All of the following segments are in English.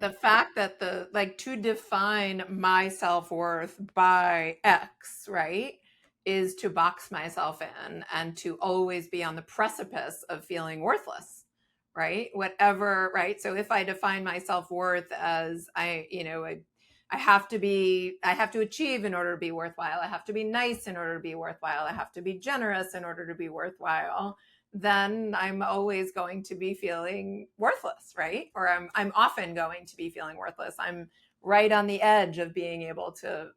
the fact that to define my self-worth by X, right, is to box myself in and to always be on the precipice of feeling worthless, right? Whatever, right? So if I define my self-worth as I have to achieve in order to be worthwhile. I have to be nice in order to be worthwhile. I have to be generous in order to be worthwhile. Then I'm always going to be feeling worthless, right? Or I'm often going to be feeling worthless. I'm right on the edge of being able to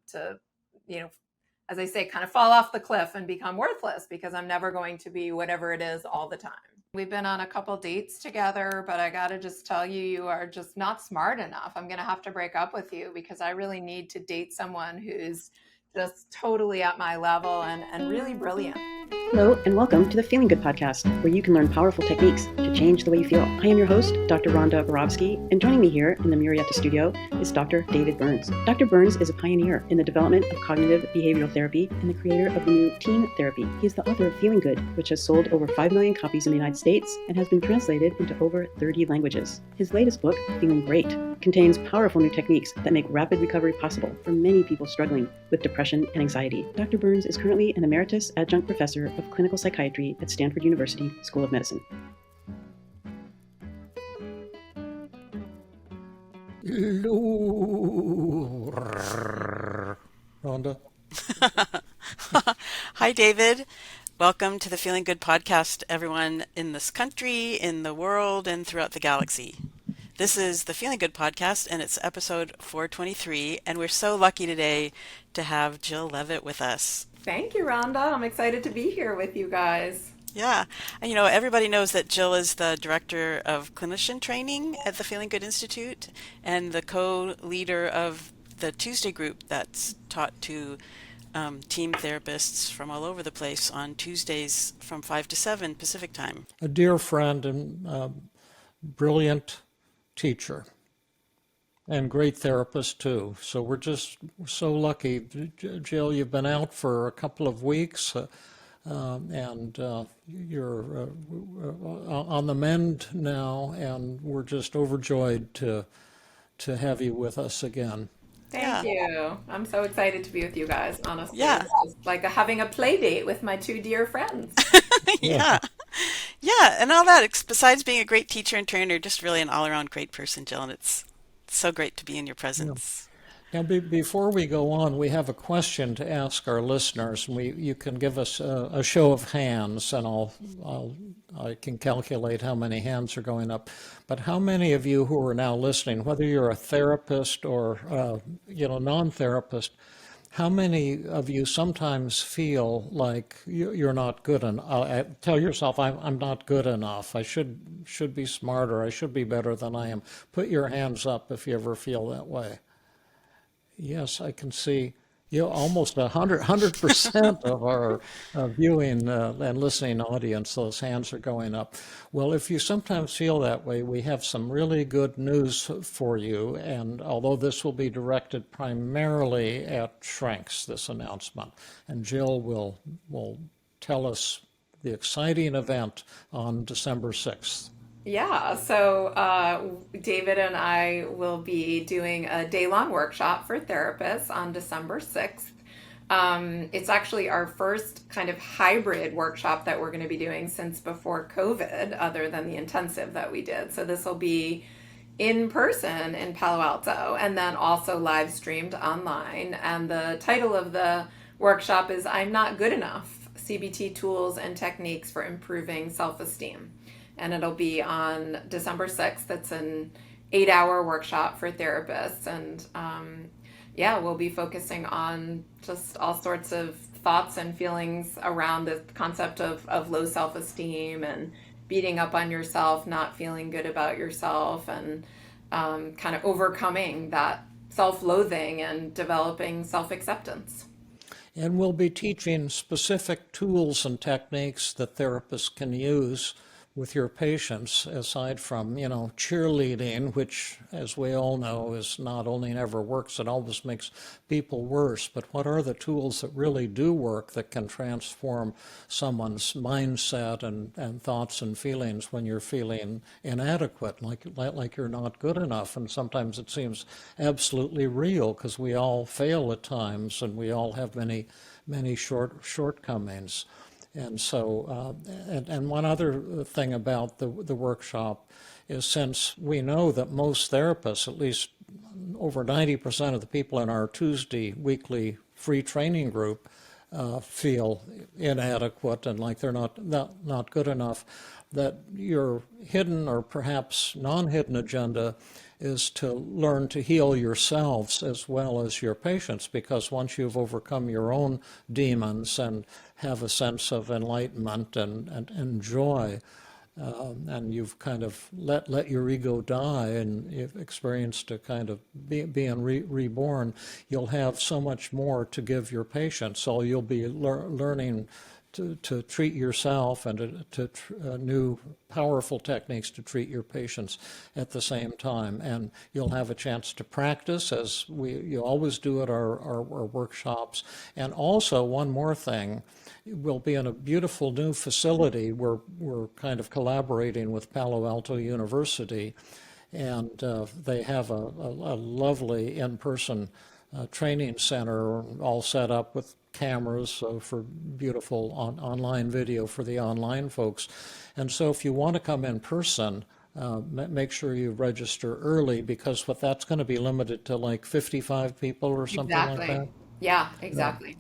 as I say, kind of fall off the cliff and become worthless because I'm never going to be whatever it is all the time. We've been on a couple dates together, but I got to just tell you, you are just not smart enough. I'm going to have to break up with you because I really need to date someone who's just totally at my level and really brilliant. Hello, and welcome to the Feeling Good podcast, where you can learn powerful techniques to change the way you feel. I am your host, Dr. Rhonda Borowski, and joining me here in the Murrieta studio is Dr. David Burns. Dr. Burns is a pioneer in the development of cognitive behavioral therapy and the creator of the new team therapy. He is the author of Feeling Good, which has sold over 5 million copies in the United States and has been translated into over 30 languages. His latest book, Feeling Great, contains powerful new techniques that make rapid recovery possible for many people struggling with depression and anxiety. Dr. Burns is currently an emeritus adjunct professor of clinical psychiatry at Stanford University School of Medicine. Hello, Rhonda. Hi, David. Welcome to the Feeling Good podcast, everyone in this country, in the world, and throughout the galaxy. This is the Feeling Good podcast, and it's episode 423, and we're so lucky today to have Jill Levitt with us. Thank you, Rhonda. I'm excited to be here with you guys. Yeah. And everybody knows that Jill is the Director of Clinician Training at the Feeling Good Institute and the co-leader of the Tuesday group that's taught to team therapists from all over the place on Tuesdays from 5 to 7 Pacific time. A dear friend and brilliant teacher and great therapist too. So we're just so lucky. Jill, you've been out for a couple of weeks and you're on the mend now, and we're just overjoyed to have you with us again. Thank you. I'm so excited to be with you guys, honestly. Yeah. It's just like having a play date with my two dear friends. Yeah. Yeah. And all that, besides being a great teacher and trainer, just really an all-around great person, Jill. And it's so great to be in your presence. Now, before we go on, we have a question to ask our listeners. You can give us a show of hands, and I can calculate how many hands are going up. But how many of you who are now listening, whether you're a therapist or non-therapist, how many of you sometimes feel like you're not good enough? Tell yourself, I'm not good enough. I should be smarter. I should be better than I am. Put your hands up if you ever feel that way. Yes, I can see almost 100% of our viewing and listening audience, those hands are going up. Well, if you sometimes feel that way, we have some really good news for you. And although this will be directed primarily at shrinks, this announcement, and Jill will tell us the exciting event on December 6th. Yeah, so David and I will be doing a day-long workshop for therapists on December 6th. It's actually our first kind of hybrid workshop that we're going to be doing since before COVID, other than the intensive that we did. So this will be in person in Palo Alto and then also live streamed online. And the title of the workshop is I'm Not Good Enough, CBT Tools and Techniques for Improving Self-Esteem. And it'll be on December 6th. It's an 8-hour workshop for therapists. And we'll be focusing on just all sorts of thoughts and feelings around the concept of low self-esteem and beating up on yourself, not feeling good about yourself, and kind of overcoming that self-loathing and developing self-acceptance. And we'll be teaching specific tools and techniques that therapists can use with your patients, aside from, cheerleading, which, as we all know, is not only never works, it always makes people worse. But what are the tools that really do work that can transform someone's mindset and thoughts and feelings when you're feeling inadequate, like you're not good enough? And sometimes it seems absolutely real because we all fail at times and we all have many shortcomings. And so, and one other thing about the workshop is, since we know that most therapists, at least over 90% of the people in our Tuesday weekly free training group, feel inadequate and like they're not good enough, that your hidden or perhaps non-hidden agenda is to learn to heal yourselves as well as your patients, because once you've overcome your own demons and have a sense of enlightenment and joy, and you've kind of let your ego die and you've experienced a kind of being reborn, you'll have so much more to give your patients. So you'll be learning to treat yourself and to new powerful techniques to treat your patients at the same time. And you'll have a chance to practice, as you always do at our workshops. And also, one more thing, we'll be in a beautiful new facility where we're kind of collaborating with Palo Alto University, and they have a lovely in-person training center all set up with cameras for beautiful online video for the online folks. And so if you want to come in person, make sure you register early, because what that's going to be limited to like 55 people or something like Exactly. that. Yeah, Yeah. exactly.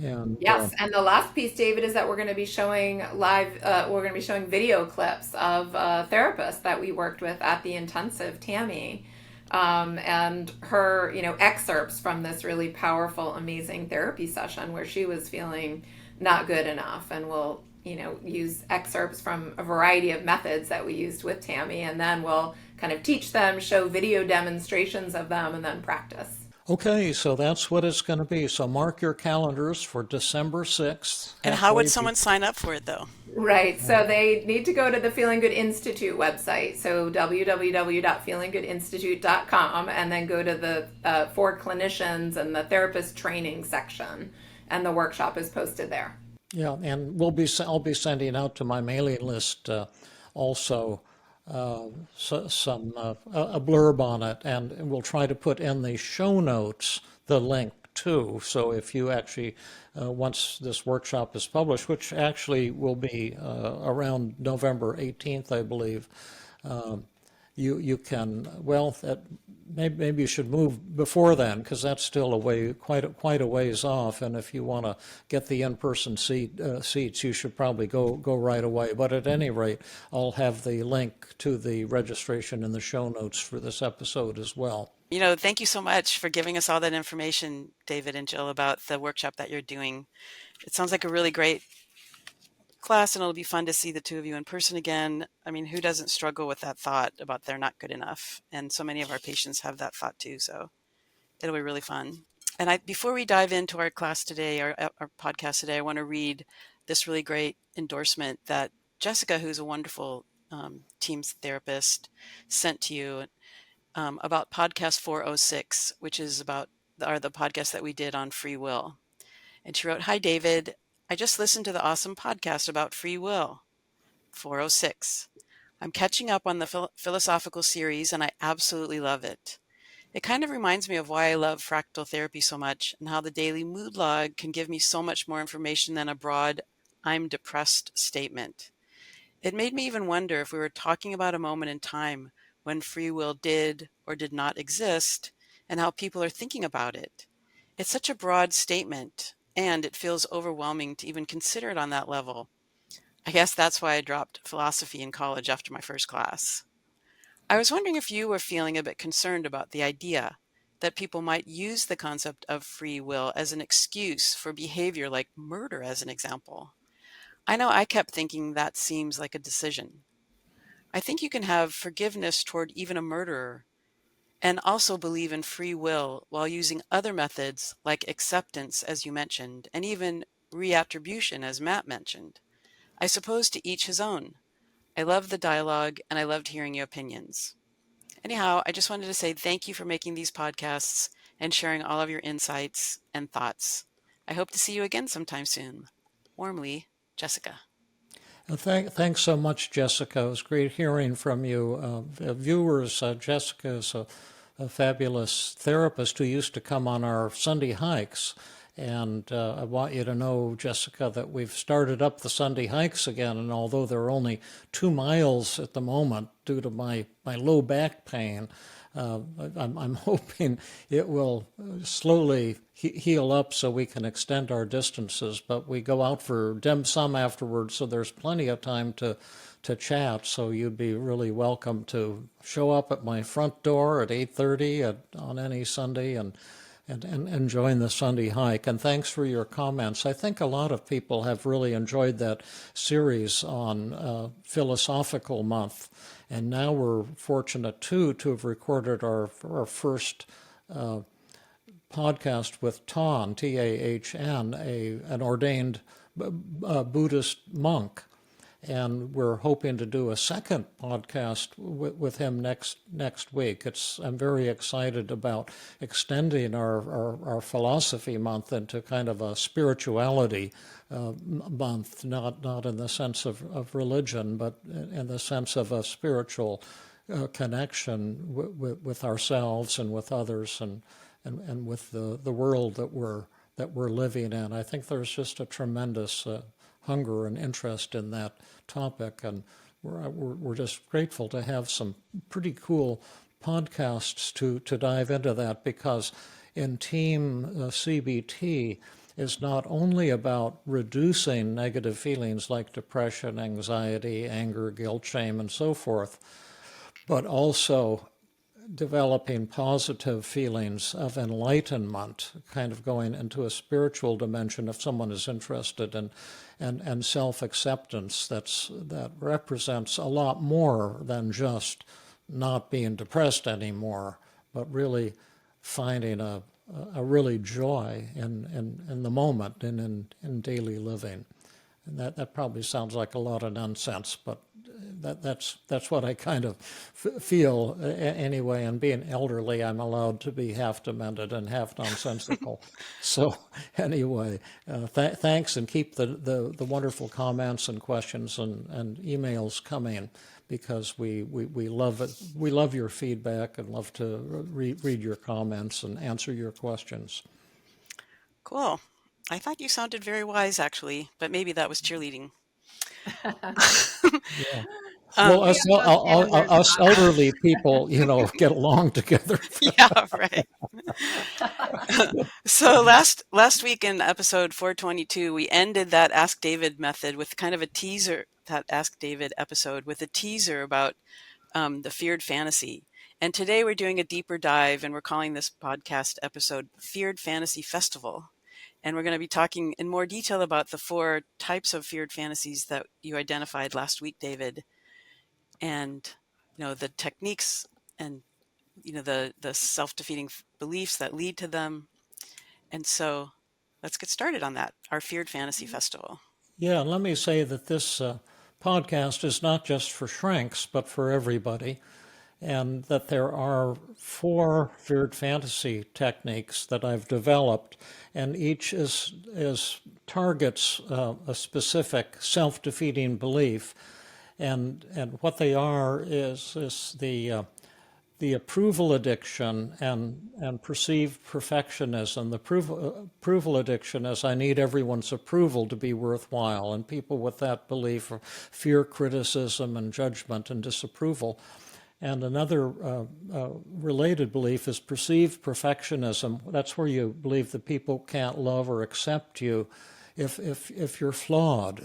And Yes, and the last piece, David, is that we're going to be showing live, we're going to be showing video clips of therapists that we worked with at the intensive, Tammy, and her, excerpts from this really powerful, amazing therapy session where she was feeling not good enough. And we'll, use excerpts from a variety of methods that we used with Tammy, and then we'll kind of teach them, show video demonstrations of them, and then practice. okay, so that's what it's going to be. So mark your calendars for December 6th, And how would halfway. someone sign up for it though? Right. So they need to go to the Feeling Good Institute website. So www.feelinggoodinstitute.com, and then go to the for clinicians and the therapist training section. And the workshop is posted there. Yeah, and I'll be sending out to my mailing list also some a blurb on it, and we'll try to put in the show notes the link too. So if you actually, once this workshop is published, which actually will be around November 18th, I believe, you can, well, maybe you should move before then, because that's still quite a ways off. And if you want to get the in-person seats, you should probably go right away. But at any rate, I'll have the link to the registration in the show notes for this episode as well. Thank you so much for giving us all that information, David and Jill, about the workshop that you're doing. It sounds like a really great class, and it'll be fun to see the two of you in person again. I mean, who doesn't struggle with that thought about they're not good enough? And so many of our patients have that thought too. So it'll be really fun. And before we dive into our class today, our podcast today, I want to read this really great endorsement that Jessica, who's a wonderful Teams therapist, sent to you about podcast 406, which is about the podcast that we did on free will. And she wrote, "Hi, David. I just listened to the awesome podcast about free will, 406. I'm catching up on the philosophical series, and I absolutely love it. It kind of reminds me of why I love fractal therapy so much, and how the daily mood log can give me so much more information than a broad, 'I'm depressed' statement. It made me even wonder if we were talking about a moment in time when free will did or did not exist, and how people are thinking about it. It's such a broad statement, and it feels overwhelming to even consider it on that level. I guess that's why I dropped philosophy in college after my first class. I was wondering if you were feeling a bit concerned about the idea that people might use the concept of free will as an excuse for behavior like murder, as an example. I know I kept thinking that seems like a decision. I think you can have forgiveness toward even a murderer and also believe in free will while using other methods like acceptance, as you mentioned, and even reattribution, as Matt mentioned. I suppose to each his own. I loved the dialogue, and I loved hearing your opinions. Anyhow, I just wanted to say thank you for making these podcasts and sharing all of your insights and thoughts. I hope to see you again sometime soon. Warmly, Jessica. Thanks so much, Jessica. It was great hearing from you. Viewers, Jessica is a fabulous therapist who used to come on our Sunday hikes. And I want you to know, Jessica, that we've started up the Sunday hikes again. And although they're only 2 miles at the moment due to my low back pain, I'm hoping it will slowly heal up so we can extend our distances. But we go out for dim sum afterwards, so there's plenty of time to chat. So you'd be really welcome to show up at my front door at 8:30 on any Sunday and join the Sunday hike. And thanks for your comments. I think a lot of people have really enjoyed that series on Philosophical Month. And now we're fortunate, too, to have recorded our first podcast with Tan, Tahn, an ordained Buddhist monk. And we're hoping to do a second podcast with him next week. I'm very excited about extending our philosophy month into kind of a spirituality month, not in the sense of religion, but in the sense of a spiritual connection with ourselves and with others and with the world that we're living in. I think there's just a tremendous hunger and interest in that topic, and we're just grateful to have some pretty cool podcasts to dive into that, because in Team CBT is not only about reducing negative feelings like depression, anxiety, anger, guilt, shame, and so forth, but also developing positive feelings of enlightenment, kind of going into a spiritual dimension if someone is interested in, and self-acceptance that represents a lot more than just not being depressed anymore, but really finding a really joy in the moment and in daily living. And that probably sounds like a lot of nonsense, but that's what I kind of feel anyway. And being elderly, I'm allowed to be half demented and half nonsensical. So anyway, thanks, and keep the wonderful comments and questions and emails coming, because we love it. We love your feedback and love to read your comments and answer your questions. Cool. I thought you sounded very wise, actually, but maybe that was cheerleading. Yeah. Um, Well, We have no standards, us Rhonda. elderly people, get along together. yeah, right. So last week in episode 422, we ended that Ask David method with kind of a teaser, that Ask David episode with a teaser about the feared fantasy. And today we're doing a deeper dive, and we're calling this podcast episode Feared Fantasy Festival. And we're going to be talking in more detail about the 4 types of feared fantasies that you identified last week, David, and the techniques and the self-defeating beliefs that lead to them. And so let's get started on that, our Feared Fantasy Festival. Yeah, and let me say that this podcast is not just for shrinks, but for everybody, and that there are 4 feared fantasy techniques that I've developed, and each is targets a specific self-defeating belief, and what they are is the approval addiction and perceived perfectionism. The approval addiction is I need everyone's approval to be worthwhile, and people with that belief fear criticism and judgment and disapproval. And another related belief is perceived perfectionism. That's where you believe that people can't love or accept you if you're flawed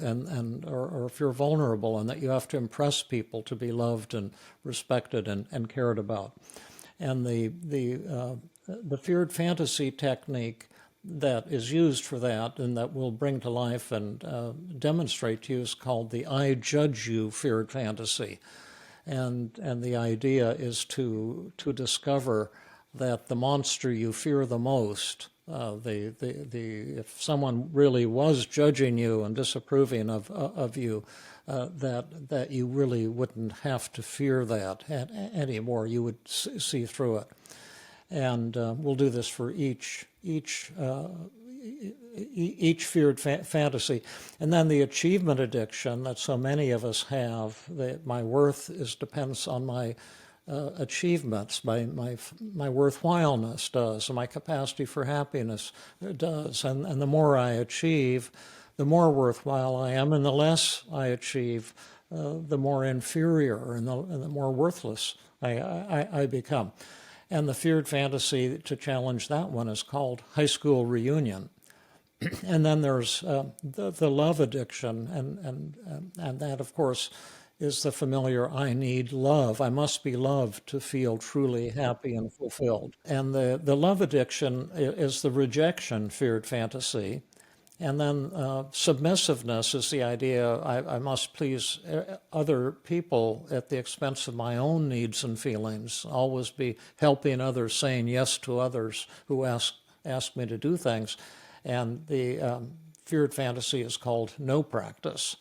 or if you're vulnerable, and that you have to impress people to be loved and respected and cared about. And the feared fantasy technique that is used for that and that we'll bring to life and demonstrate to you is called the I judge you feared fantasy. And the idea is to discover that the monster you fear the most, if someone really was judging you and disapproving of you, that you really wouldn't have to fear that anymore. You would see through it. And we'll do this for each feared fantasy. And then the achievement addiction that so many of us have, that my worth depends on my achievements, my worthwhileness does, and my capacity for happiness does. And the more I achieve, the more worthwhile I am, and the less I achieve, the more inferior and the more worthless I become. And the feared fantasy to challenge that one is called high school reunion. And then there's the love addiction, and that, of course, is the familiar I need love. I must be loved to feel truly happy and fulfilled. And the love addiction is the rejection feared fantasy. And then submissiveness is the idea I must please other people at the expense of my own needs and feelings, always be helping others, saying yes to others who ask me to do things. And the feared fantasy is called no practice.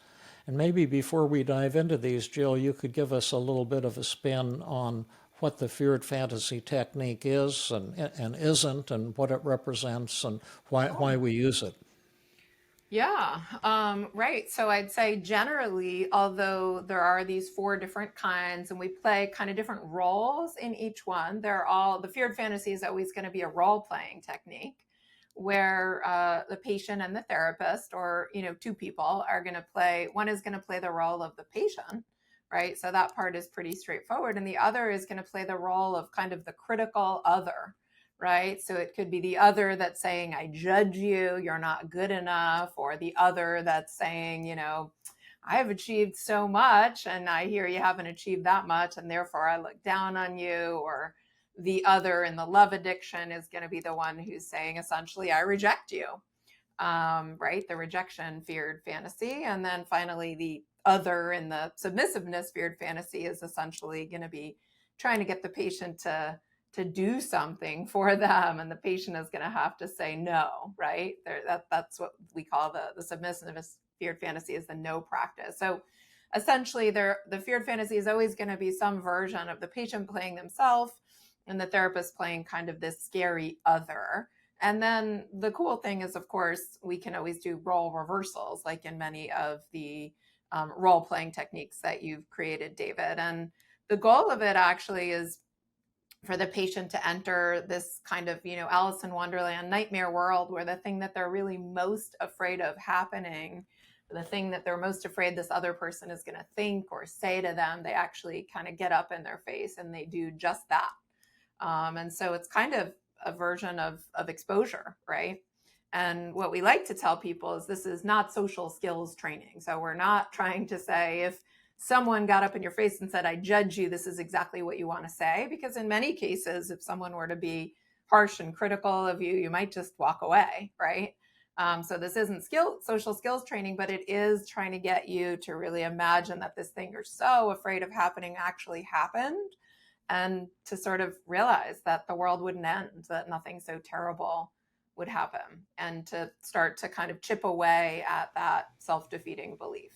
And maybe before we dive into these, Jill, you could give us a little bit of a spin on what the feared fantasy technique is and isn't, and what it represents, and why we use it. Yeah, right. So I'd say generally, although there are these 4 different kinds and we play kind of different roles in each one, the feared fantasy is always going to be a role playing technique where the patient and the therapist, or 2 people are going to play. One is going to play the role of the patient, right? So that part is pretty straightforward, and the other is going to play the role of kind of the critical other, right? So it could be the other that's saying, I judge you, you're not good enough, or the other that's saying, I've achieved so much and I hear you haven't achieved that much, and therefore I look down on you. Or the other in the love addiction is going to be the one who's saying, essentially, I reject you, right? The rejection feared fantasy. And then finally, the other in the submissiveness feared fantasy is essentially going to be trying to get the patient to do something for them, and the patient is going to have to say no, right? That's what we call the submissiveness feared fantasy, is the no practice. So essentially, the feared fantasy is always going to be some version of the patient playing themselves and the therapist playing kind of this scary other. And then the cool thing is, of course, we can always do role reversals, like in many of the role-playing techniques that you've created, David. And the goal of it actually is for the patient to enter this kind of, Alice in Wonderland nightmare world, where the thing that they're really most afraid of happening, the thing that they're most afraid this other person is going to think or say to them, they actually kind of get up in their face and they do just that. And so it's kind of a version of exposure, right? And what we like to tell people is this is not social skills training. So we're not trying to say, if someone got up in your face and said, I judge you, this is exactly what you want to say. Because in many cases, if someone were to be harsh and critical of you, you might just walk away, right? So this isn't social skills training, but it is trying to get you to really imagine that this thing you're so afraid of happening actually happened, and to sort of realize that the world wouldn't end, that nothing so terrible would happen, and to start to kind of chip away at that self-defeating belief.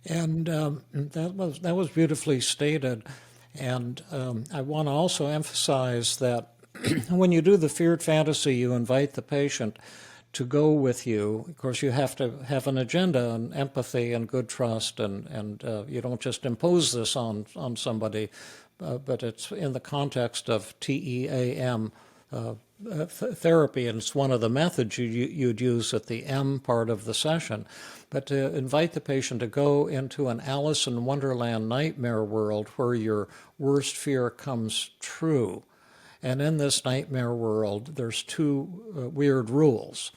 And that was beautifully stated. And I want to also emphasize that when you do the feared fantasy, you invite the patient to go with you. Of course, you have to have an agenda and empathy and good trust, and you don't just impose this on somebody, but it's in the context of TEAM therapy, and it's one of the methods you'd use at the M part of the session. But to invite the patient to go into an Alice in Wonderland nightmare world where your worst fear comes true. And in this nightmare world, there's 2 weird rules.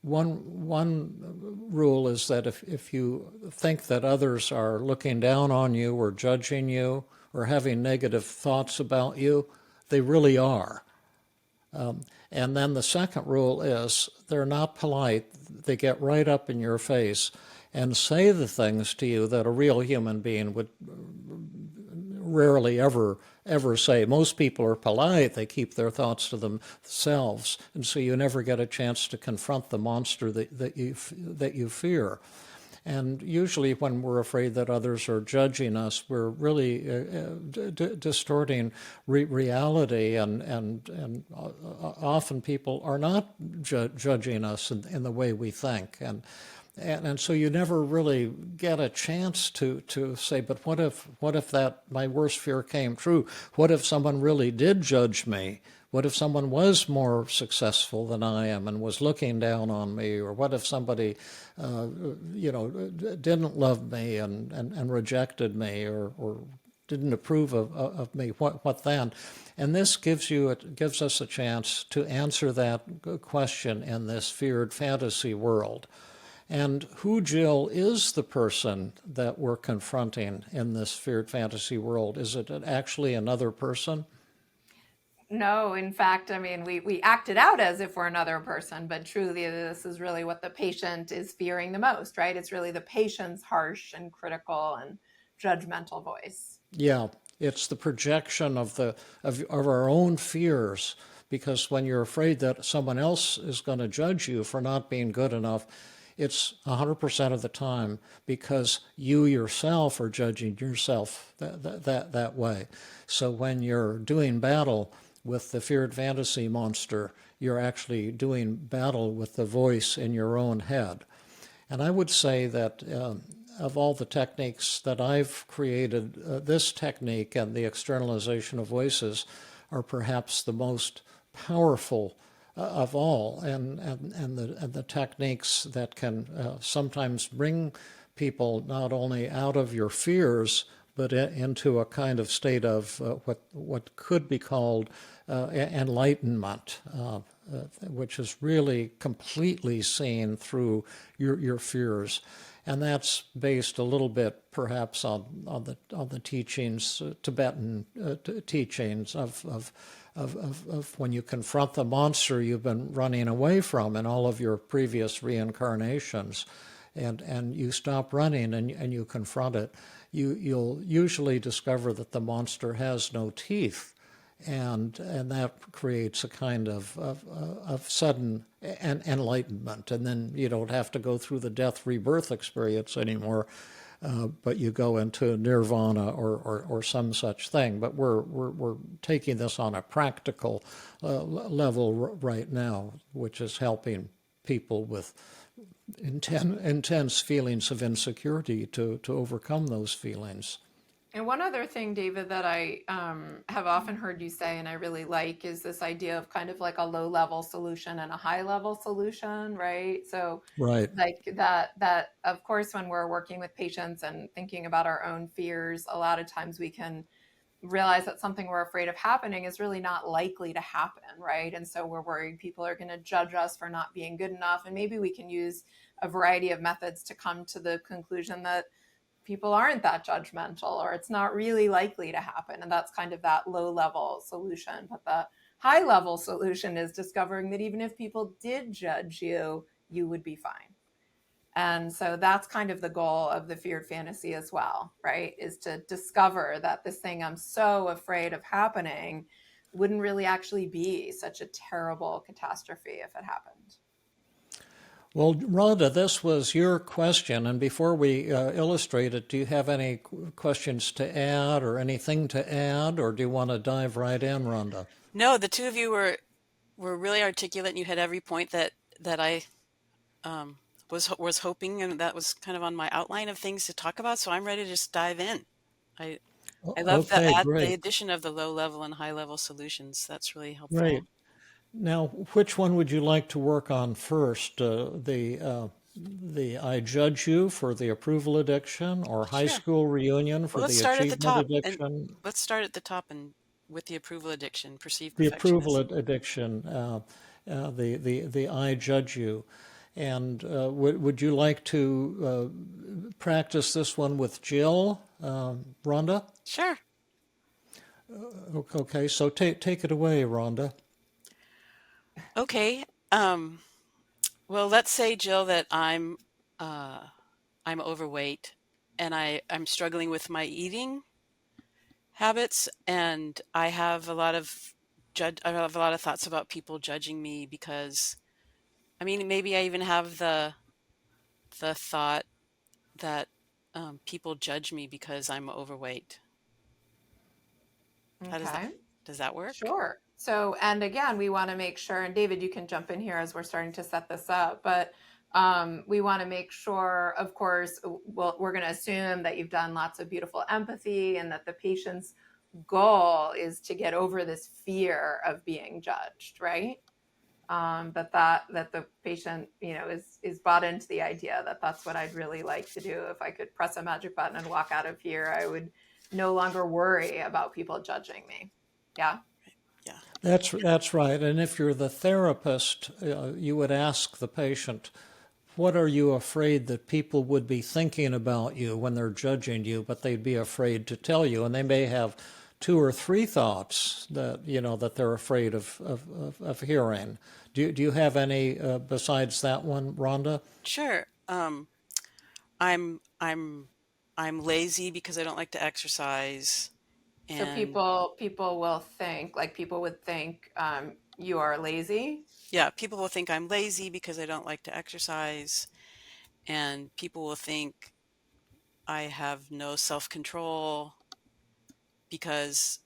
One rule is that if you think that others are looking down on you or judging you or having negative thoughts about you, they really are. And then the second rule is they're not polite. They get right up in your face and say the things to you that a real human being would rarely ever say. Most people are polite; they keep their thoughts to themselves, and so you never get a chance to confront the monster that you fear. And usually, when we're afraid that others are judging us, we're really distorting reality, and often people are not judging us in the way we think. And so you never really get a chance to say, but what if that my worst fear came true? What if someone really did judge me? What if someone was more successful than I am and was looking down on me? Or what if somebody, didn't love me and rejected me, or didn't approve of me? What then? And this gives us a chance to answer that question in this feared fantasy world. And who, Jill, is the person that we're confronting in this feared fantasy world? Is it actually another person? No, in fact, I mean, we act it out as if we're another person, but truly, this is really what the patient is fearing the most, right? It's really the patient's harsh and critical and judgmental voice. Yeah, it's the projection of our own fears, because when you're afraid that someone else is going to judge you for not being good enough, it's 100% of the time because you yourself are judging yourself that way. So when you're doing battle with the feared fantasy monster, you're actually doing battle with the voice in your own head. And I would say that of all the techniques that I've created, this technique and the externalization of voices are perhaps the most powerful of all, and the techniques that can sometimes bring people not only out of your fears, but into a kind of state of what could be called enlightenment, which is really completely seen through your fears. And that's based a little bit, perhaps, on the teachings, Tibetan teachings of when you confront the monster you've been running away from in all of your previous reincarnations, and you stop running and you confront it, you'll usually discover that the monster has no teeth, and that creates a kind of sudden enlightenment, and then you don't have to go through the death rebirth experience anymore, but you go into nirvana or some such thing. But we're taking this on a practical level right now, which is helping people with intense feelings of insecurity to overcome those feelings. And one other thing, David, that I have often heard you say, and I really like, is this idea of kind of like a low level solution and a high level solution, right? So, Right. like that of course, when we're working with patients and thinking about our own fears, a lot of times we can realize that something we're afraid of happening is really not likely to happen, right? And so we're worried people are going to judge us for not being good enough. And maybe we can use a variety of methods to come to the conclusion that people aren't that judgmental, or it's not really likely to happen. And that's kind of that low level solution. But the high level solution is discovering that even if people did judge you, you would be fine. And so that's kind of the goal of the feared fantasy as well, right? Is to discover that this thing I'm so afraid of happening wouldn't really actually be such a terrible catastrophe if it happened. Well, Rhonda, this was your question, and before we illustrate it, do you have any questions to add or anything to add, or do you want to dive right in, Rhonda? No, the two of you were really articulate, and you had every point that I um, was hoping, and that was kind of on my outline of things to talk about. So I'm ready to just dive in. I I love Okay, the great, addition of the low level and high level solutions. That's really helpful. great. Now, which one would you like to work on first? The I judge you for the approval addiction, or high Sure. school reunion Well, for let's the start at the achievement top, and addiction? let's start at the top and with the approval addiction, perceived The approval perfectionism. addiction, the I judge you. And would you like to practice this one with Jill, Rhonda? Sure. Okay, so take it away, Rhonda. Okay. Um, well, let's say, Jill, that I'm overweight and I'm struggling with my eating. habits, and I have a lot of thoughts about people judging me because, I mean, maybe I even have the thought that people judge me because I'm overweight. How Okay. does that work? Sure. So, and again, we want to make sure, and David, you can jump in here as we're starting to set this up, but we want to make sure, of course, we're going to assume that you've done lots of beautiful empathy and that the patient's goal is to get over this fear of being judged, right? That the patient, is bought into the idea that that's what I'd really like to do. If I could press a magic button and walk out of here, I would no longer worry about people judging me. Yeah. Yeah. That's right. And if you're the therapist, you would ask the patient, what are you afraid that people would be thinking about you when they're judging you, but they'd be afraid to tell you? And they may have two or three thoughts that, that they're afraid of hearing. Do you have any besides that one, Rhonda? Sure. I'm I'm I'm lazy because I don't like to exercise, So and people will think, like people would think, you are lazy. yeah, people will think I'm lazy because I don't like to exercise, and people will think I have no self-control because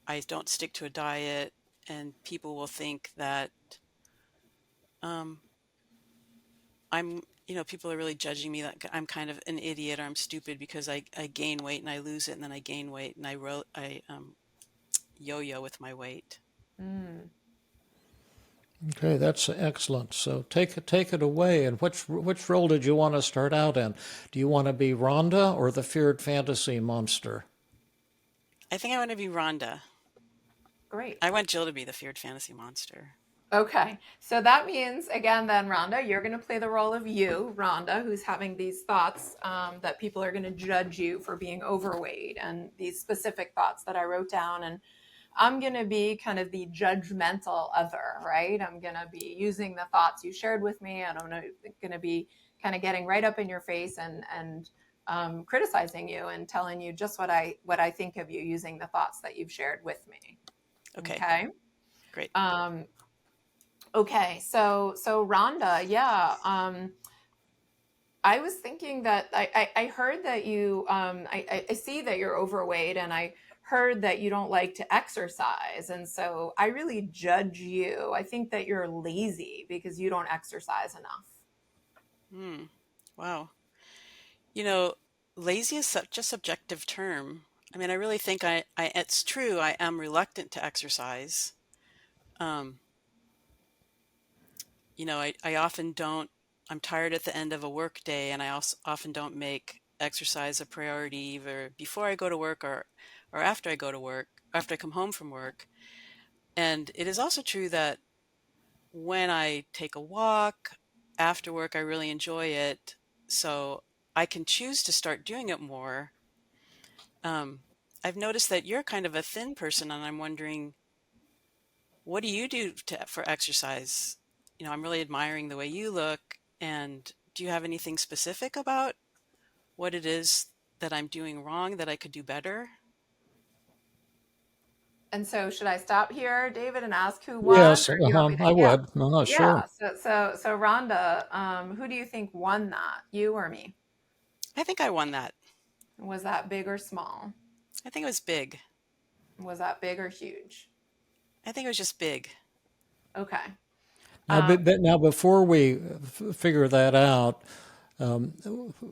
I don't stick to a diet, and people will think that um, people are really judging me, like I'm kind of an idiot or I'm stupid because I gain weight and I lose it, and then I gain weight and I yo-yo with my weight. Mm. Okay, that's excellent. So take it away. And which role did you want to start out in? Do you want to be Rhonda or the feared fantasy monster? I think I want to be Rhonda. Great. I want Jill to be the feared fantasy monster. Okay, so that means again, then Rhonda, you're going to play the role of you, Rhonda, who's having these thoughts that people are going to judge you for being overweight, and these specific thoughts that I wrote down. And I'm going to be kind of the judgmental other, right? I'm going to be using the thoughts you shared with me, and I'm going to be kind of getting right up in your face and criticizing you and telling you just what I think of you using the thoughts that you've shared with me. Okay, Okay. great. Um, Okay, so Rhonda, yeah, I was thinking that I heard that you I see that you're overweight, and I heard that you don't like to exercise, and so I really judge you. I think that you're lazy because you don't exercise enough. Hmm. Wow. You know, lazy is such a subjective term. I mean, I really think it's true. I am reluctant to exercise. Um, I often don't, I'm tired at the end of a work day, and I also often don't make exercise a priority either before I go to work or after I go to work, after I come home from work. And it is also true that when I take a walk after work, I really enjoy it. So I can choose to start doing it more. Um, I've noticed that you're kind of a thin person, and I'm wondering, what do you do for exercise? I'm really admiring the way you look. And do you have anything specific about what it is that I'm doing wrong that I could do better? And so, should I stop here, David, and ask who won, Yes, or you want me to? I Yeah, would. No, yeah. sure. So Rhonda, who do you think won that? You or me? I think I won that. Was that big or small? I think it was big. Was that big or huge? I think it was just big. Okay. Now, Um, now before we figure that out,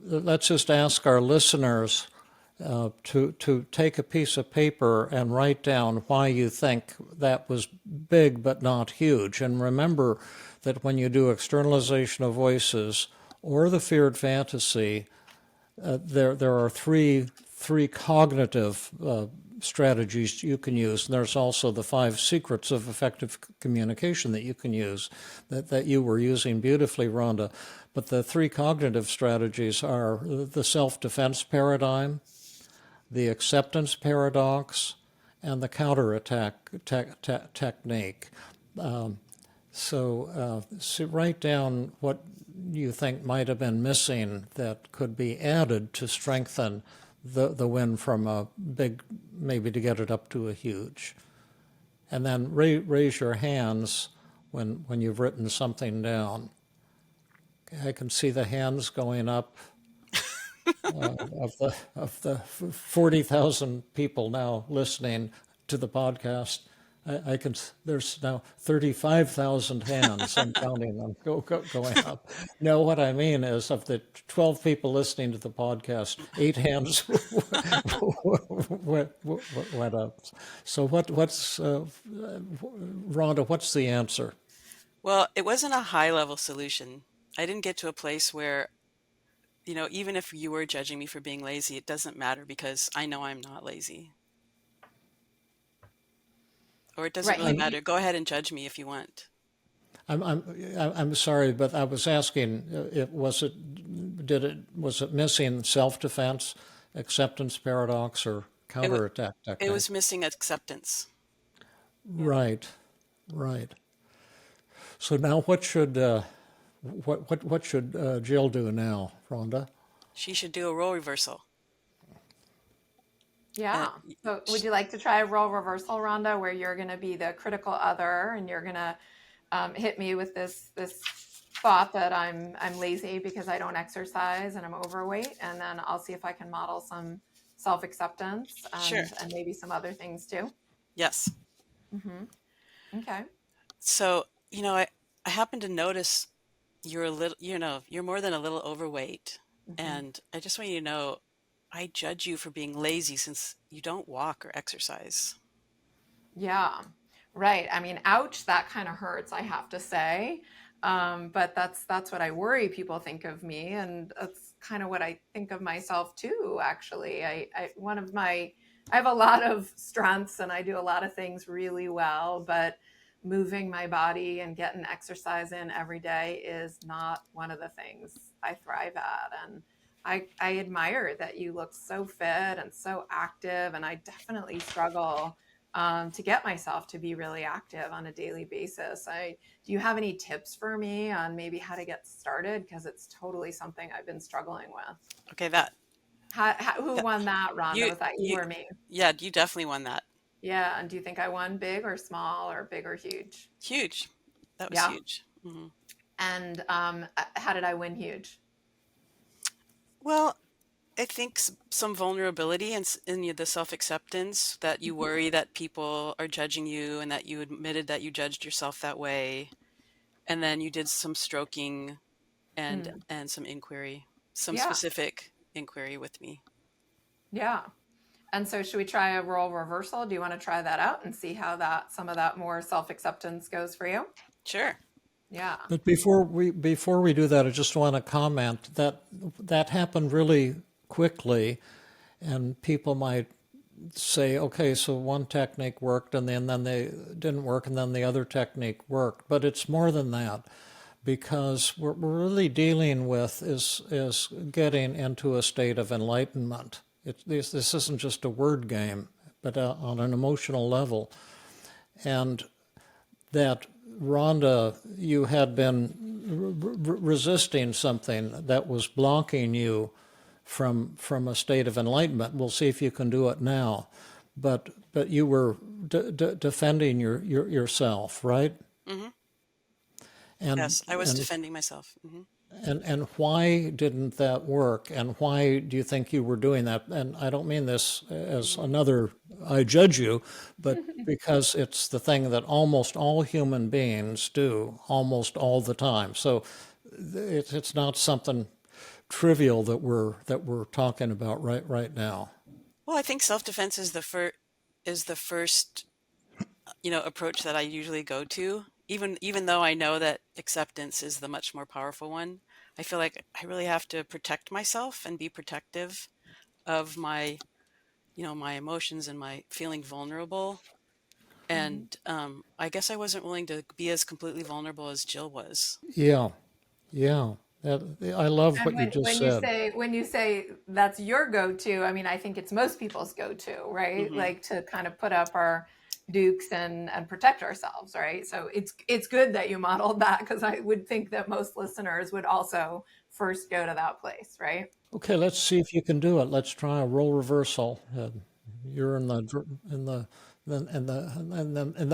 let's just ask our listeners to take a piece of paper and write down why you think that was big but not huge. And remember that when you do externalization of voices or the feared fantasy, there are three cognitive strategies you can use. And there's also the 5 secrets of effective communication that you can use, that you were using beautifully, Rhonda. But the 3 cognitive strategies are the self-defense paradigm, the acceptance paradox, and the counterattack technique. So write down what you think might have been missing that could be added to strengthen the win from a big maybe to get it up to a huge. And then raise your hands when you've written something down. I can see the hands going up of the 40,000 people now listening to the podcast. I can. There's now 35,000 hands. I'm counting them going up. No, what I mean is, of the 12 people listening to the podcast, 8 hands went up. So what's Rhonda? What's the answer? Well, it wasn't a high level solution. I didn't get to a place where, even if you were judging me for being lazy, it doesn't matter because I know I'm not lazy. Or it doesn't really Right. matter. Go ahead and judge me if you want. I'm sorry, but I was asking, was it missing self-defense, acceptance paradox, or counterattack It technique? was missing acceptance. Right, right. So now, what should Jill do now, Rhonda? She should do a role reversal. Yeah. So would you like to try a role reversal, Rhonda, where you're going to be the critical other and you're going to hit me with this thought that I'm lazy because I don't exercise and I'm overweight, and then I'll see if I can model some self-acceptance Sure. and maybe some other things too. Yes. Okay. So, I happen to notice you're a little, you're more than a little overweight. And I just want you to know, I judge you for being lazy since you don't walk or exercise. Yeah. Right. I mean, ouch, that kind of hurts, I have to say. But that's what I worry people think of me, and that's kind of what I think of myself too, actually. I have a lot of strengths and I do a lot of things really well, but moving my body and getting exercise in every day is not one of the things I thrive at. And I admire that you look so fit and so active, and I definitely struggle to get myself to be really active on a daily basis. Do you have any tips for me on maybe how to get started? Because it's totally something I've been struggling with. Okay, Who won that, Rhonda? you, Was that you you, or me? yeah, you definitely won that. Yeah. And do you think I won big or small or big or huge? Huge. That was Yeah. huge. And how did I win huge? Well, I think some vulnerability in the self-acceptance that you worry that people are judging you and that you admitted that you judged yourself that way. And then you did some stroking and some inquiry, some Yeah. specific inquiry with me. Yeah. And so should we try a role reversal? Do you want to try that out and see how some of that more self-acceptance goes for you? Sure. Yeah. But before we do that, I just want to comment that happened really quickly, and people might say, okay, so one technique worked, and then they didn't work, and then the other technique worked. But it's more than that, because what we're really dealing with is getting into a state of enlightenment. This isn't just a word game, but on an emotional level, and that Rhonda, you had been resisting something that was blocking you from a state of enlightenment. We'll see if you can do it now, but you were defending yourself, right? And Yes, I was defending myself. and why didn't that work? And why do you think you were doing that? And I don't mean this as another I judge you, but because it's the thing that almost all human beings do almost all the time. So it's not something trivial that we're talking about right now. Well, I think self-defense is the first approach that I usually go to. Even though I know that acceptance is the much more powerful one, I feel like I really have to protect myself and be protective of my emotions and my feeling vulnerable. And I guess I wasn't willing to be as completely vulnerable as Jill was. Yeah, yeah. I love And what you just said. when you say that's your go-to, I mean, I think it's most people's go-to, right? Like to kind of put up our dukes and protect ourselves, right? So it's good that you modeled that, because I would think that most listeners would also first go to that place, right? Okay, let's see if you can do it. Let's try a role reversal. You're in the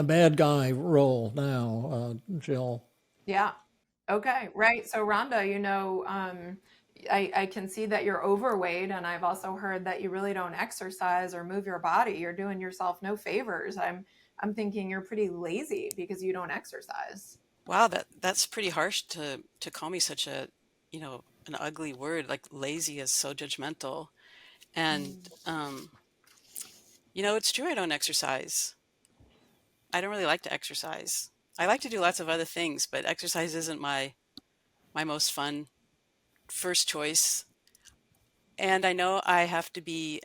bad guy role now, Jill. Yeah. Okay. Right. So Rhonda, I can see that you're overweight, and I've also heard that you really don't exercise or move your body. You're doing yourself no favors. I'm thinking you're pretty lazy because you don't exercise. Wow, that's pretty harsh to call me such a, an ugly word. Like lazy is so judgmental. And Mm. it's true I don't exercise. I don't really like to exercise. I like to do lots of other things, but exercise isn't my most fun first choice. And I know I have to be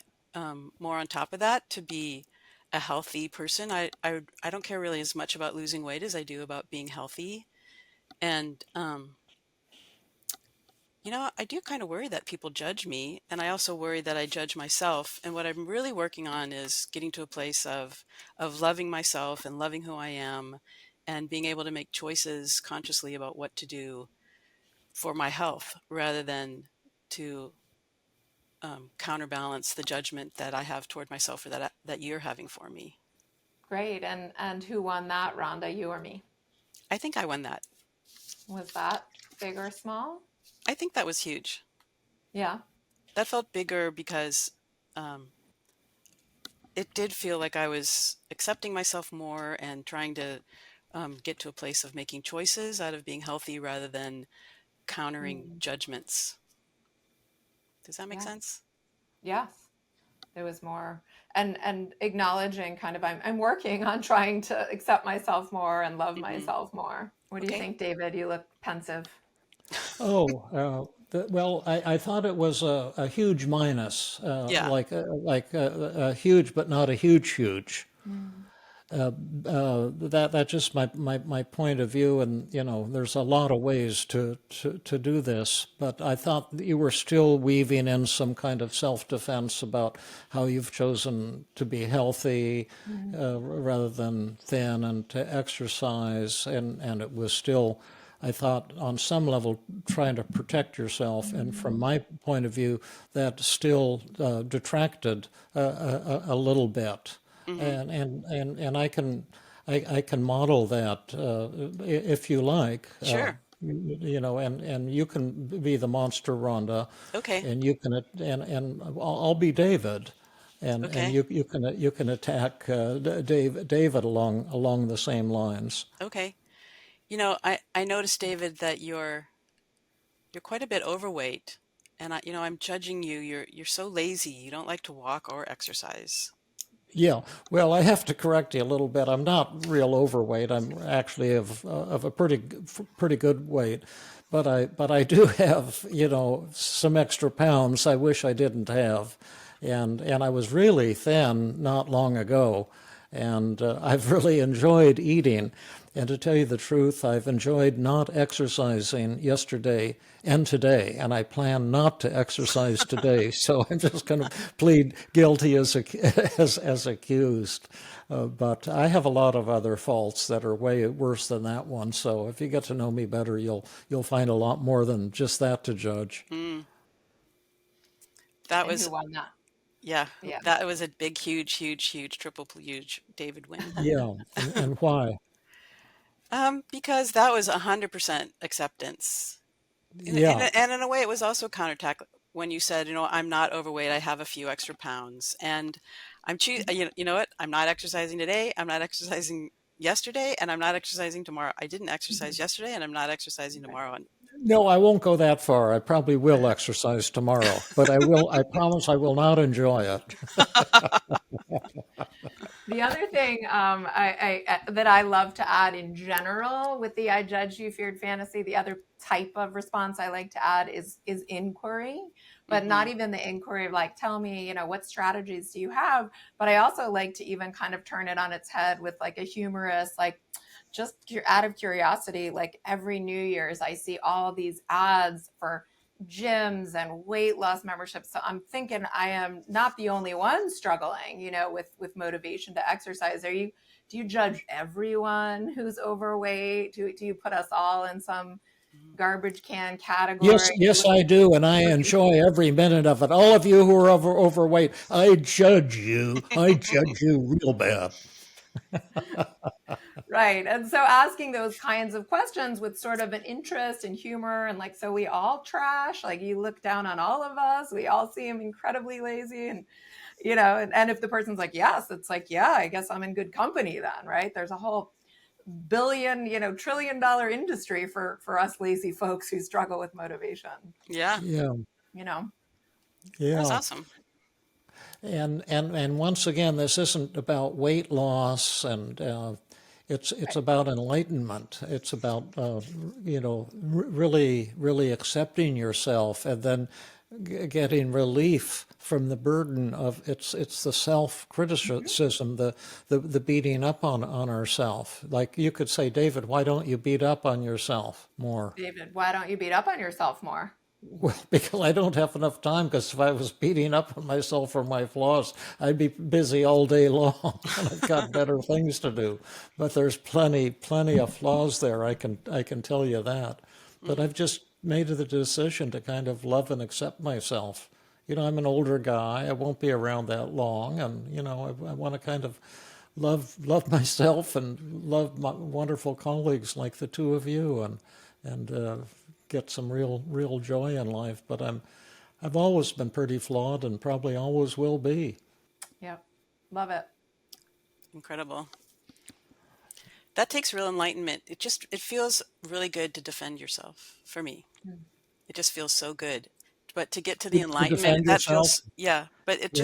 more on top of that to be a healthy person. I don't care really as much about losing weight as I do about being healthy. And I do kind of worry that people judge me, and I also worry that I judge myself. And what I'm really working on is getting to a place of loving myself and loving who I am, and being able to make choices consciously about what to do for my health, rather than to counterbalance the judgment that I have toward myself or that you're having for me. Great. And who won that, Rhonda? You or me? I think I won that. Was that big or small? I think that was huge. Yeah. That felt bigger because um, it did feel like I was accepting myself more and trying to get to a place of making choices out of being healthy rather than countering Mm. judgments. Does that make Yeah. sense? Yes. It was more and acknowledging kind of I'm working on trying to accept myself more and love Hmm. myself more. What do you Okay. think, David? You look pensive. Oh, well, I thought it was a huge minus, Yeah. like a huge, but not a huge. Mm. That's just my point of view, and there's a lot of ways to do this, but I thought that you were still weaving in some kind of self-defense about how you've chosen to be healthy Mm. rather than thin, and to exercise, and it was still, I thought, on some level, trying to protect yourself. And from Mm. my point of view, that still detracted a little bit. Hmm. And I can model that if you like. Sure. And you can be the monster, Rhonda, Okay. and and I'll be David, and Okay. you can attack David along the same lines. Okay. I noticed, David, that you're quite a bit overweight, and I'm judging you. You're so lazy. You don't like to walk or exercise. Yeah, well, I have to correct you a little bit. I'm not real overweight. I'm actually of a pretty good weight, but I do have some extra pounds I wish I didn't have, and I was really thin not long ago, and I've really enjoyed eating. And to tell you the truth, I've enjoyed not exercising yesterday and today, and I plan not to exercise today. So I'm just going to plead guilty as accused. But I have a lot of other faults that are way worse than that one. So if you get to know me better, you'll find a lot more than just that to judge. Mm, that And who was, won that? yeah, Yeah. that was a big, huge, triple huge David win. Yeah, and why? Because that was 100% acceptance. Yeah. And in a way, it was also counterattack when you said, I'm not overweight. I have a few extra pounds, and you know what? I'm not exercising today. I'm not exercising yesterday, and I'm not exercising tomorrow. I didn't exercise yesterday, and I'm not exercising Right. tomorrow. And No, I won't go that far. I probably will exercise tomorrow, but I promise I will not enjoy it. The other thing that I love to add in general with the "I judged you, feared fantasy," the other type of response I like to add is inquiry, but hmm not even the inquiry of like, tell me, what strategies do you have? But I also like to even kind of turn it on its head with like a humorous, like, just out of curiosity, like every New Year's, I see all these ads for gyms and weight loss memberships. So I'm thinking I am not the only one struggling, with motivation to exercise. Do you judge everyone who's overweight? Do you put us all in some garbage can Yes, category. yes, I do, and I enjoy every minute of it. All of you who are overweight, I judge you. I judge you real bad. Right. And so asking those kinds of questions with sort of an interest and humor and like, so we all trash, like you look down on all of us, we all seem incredibly lazy. And, and if the person's like, yes, it's like, yeah, I guess I'm in good company then, right? There's a whole billion, $1 trillion industry for us lazy folks who struggle with motivation, Yeah, Yeah, you know? that was yeah. awesome. And once again, this isn't about weight loss, and it's Right. about enlightenment. It's about really accepting yourself, and then getting relief from the burden of it's the self Mhm. criticism, the beating up on ourself. Like you could say, David, why don't you beat up on yourself more? David, why don't you beat up on yourself more? Well, because I don't have enough time, because if I was beating up on myself for my flaws, I'd be busy all day long and I've got better things to do. But there's plenty of flaws there, I can tell you that. But Hmm. I've just made the decision to kind of love and accept myself. I'm an older guy, I won't be around that long, and I want to kind of love myself and love my wonderful colleagues like the two of you, and get some real joy in life. But I've always been pretty flawed and probably always will be. Yep. Love it. Incredible. That takes real enlightenment. It feels really good to defend yourself for me. Mm. It just feels so good. But to get to the To enlightenment, defend that yourself, feels, yeah, but yeah. it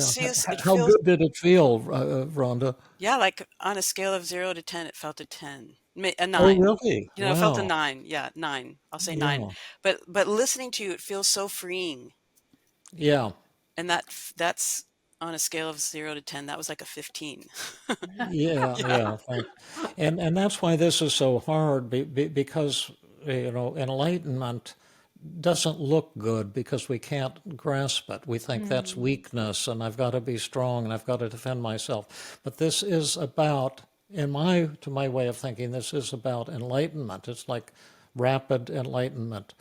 How feels, good did it feel, Rhonda? yeah, like on a scale of 0 to 10, it felt a 10, a Oh, 9. really? It felt a Wow. 9. Yeah, 9. I'll say 9. Yeah, But listening to you, it feels so freeing. yeah, And that's on a scale of 0 to 10, that was like a 15. yeah, Yeah. yeah. Thanks. And that's why this is so hard, because enlightenment doesn't look good because we can't grasp it. We think that's Mm. weakness, and I've got to be strong, and I've got to defend myself. But this is about, to my way of thinking, this is about enlightenment. It's like rapid enlightenment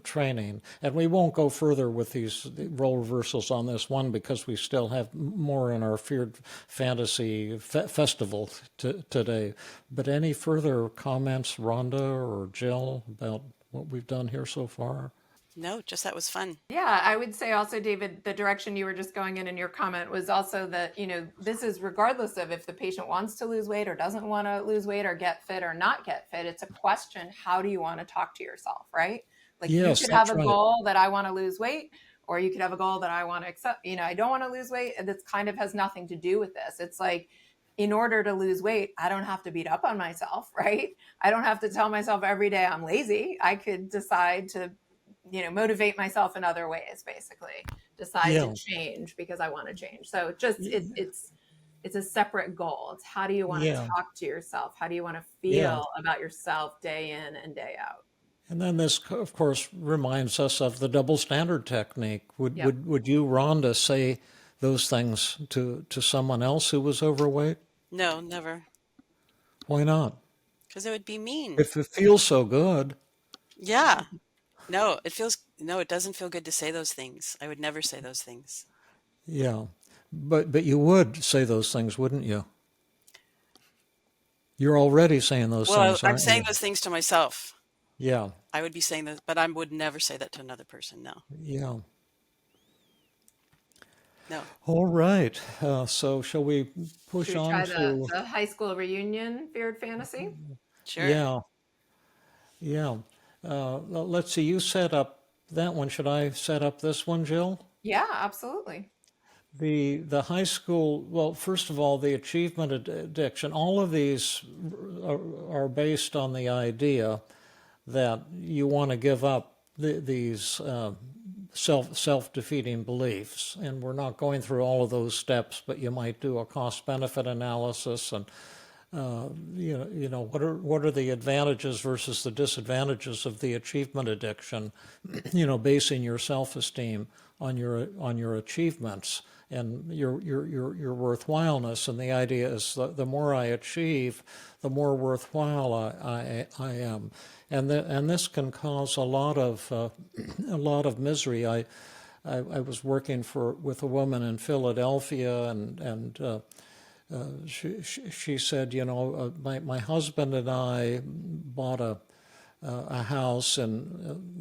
training. And we won't go further with these role reversals on this one because we still have more in our feared fantasy festival today. But any further comments, Rhonda or Jill, about what we've done here so far? No, just that was fun. Yeah, I would say also, David, the direction you were just going in your comment was also that, this is regardless of if the patient wants to lose weight or doesn't want to lose weight or get fit or not get fit. It's a question, how do you want to talk to yourself, right? Like you Yes, could have that's a right. goal that I want to lose weight, or you could have a goal that I want to accept, I don't want to lose weight. And this kind of has nothing to do with this. It's like, in order to lose weight, I don't have to beat up on myself, right? I don't have to tell myself every day I'm lazy. I could decide to motivate myself in other ways, basically decide to Yeah, change because I want to change. So it's a separate goal. It's how do you want to yeah. talk to yourself? How do you want to Yeah. feel about yourself day in and day out? And then this, of course, reminds us of the double standard technique. Would Yep. would would you, Rhonda, say those things to someone else who was overweight? No, never. Why not? Because it would be mean. If it feels so good. Yeah. No, it doesn't feel good to say those things. I would never say those things. Yeah. But you would say those things, wouldn't you? You're already saying those Well, things, I'm aren't saying you? those things to myself. Yeah. I would be saying those, but I would never say that to another person. No, Yeah. no. All right. So shall we Should push we on try the, to? the high school reunion feared fantasy? Sure. Yeah. Yeah. Let's see. You set up that one. Should I set up this one, Jill? Yeah, absolutely. The high school, well, first of all, the achievement addiction, all of these are based on the idea that you want to give up these self-defeating beliefs. And we're not going through all of those steps, but you might do a cost-benefit analysis and what are the advantages versus the disadvantages of the achievement addiction, basing your self-esteem on your achievements, and your worthwhileness. And the idea is the more I achieve, the more worthwhile I am. And this can cause a lot of a lot of misery. I was working with a woman in Philadelphia, and she said, my husband and I bought a house in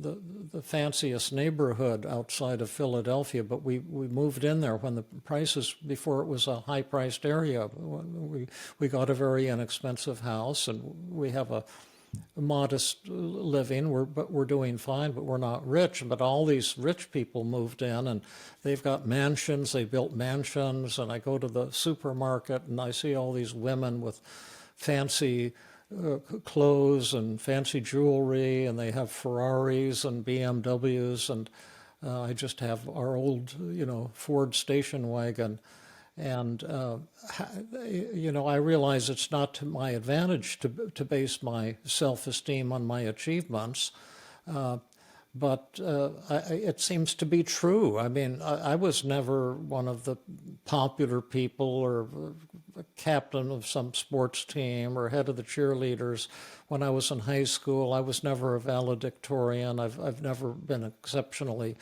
the fanciest neighborhood outside of Philadelphia, but we moved in there when the prices, before it was a high-priced area. We got a very inexpensive house, and we have a modest living. We're doing fine, but we're not rich. But all these rich people moved in, and they've got mansions. They built mansions, and I go to the supermarket and I see all these women with fancy clothes and fancy jewelry, and they have Ferraris and BMWs, and I just have our old, Ford station wagon. And, I realize it's not to my advantage to base my self-esteem on my achievements, but it seems to be true. I mean, I was never one of the popular people or a captain of some sports team or head of the cheerleaders when I was in high school. I was never a valedictorian. I've never been exceptionally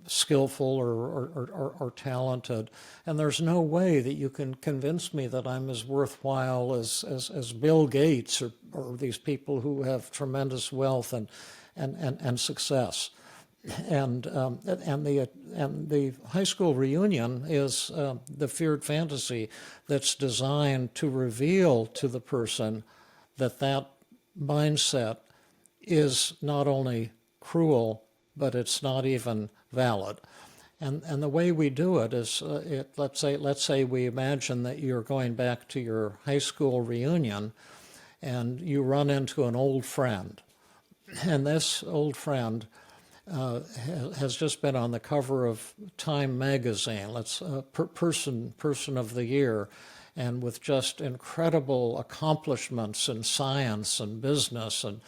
skillful or talented, and there's no way that you can convince me that I'm as worthwhile as Bill Gates or these people who have tremendous wealth and success. And the high school reunion is the feared fantasy that's designed to reveal to the person that mindset is not only cruel, but it's not even valid. And the way we do it is, let's say we imagine that you're going back to your high school reunion, and you run into an old friend, and this old friend has just been on the cover of Time magazine. Person of the year, and with just incredible accomplishments in science and business and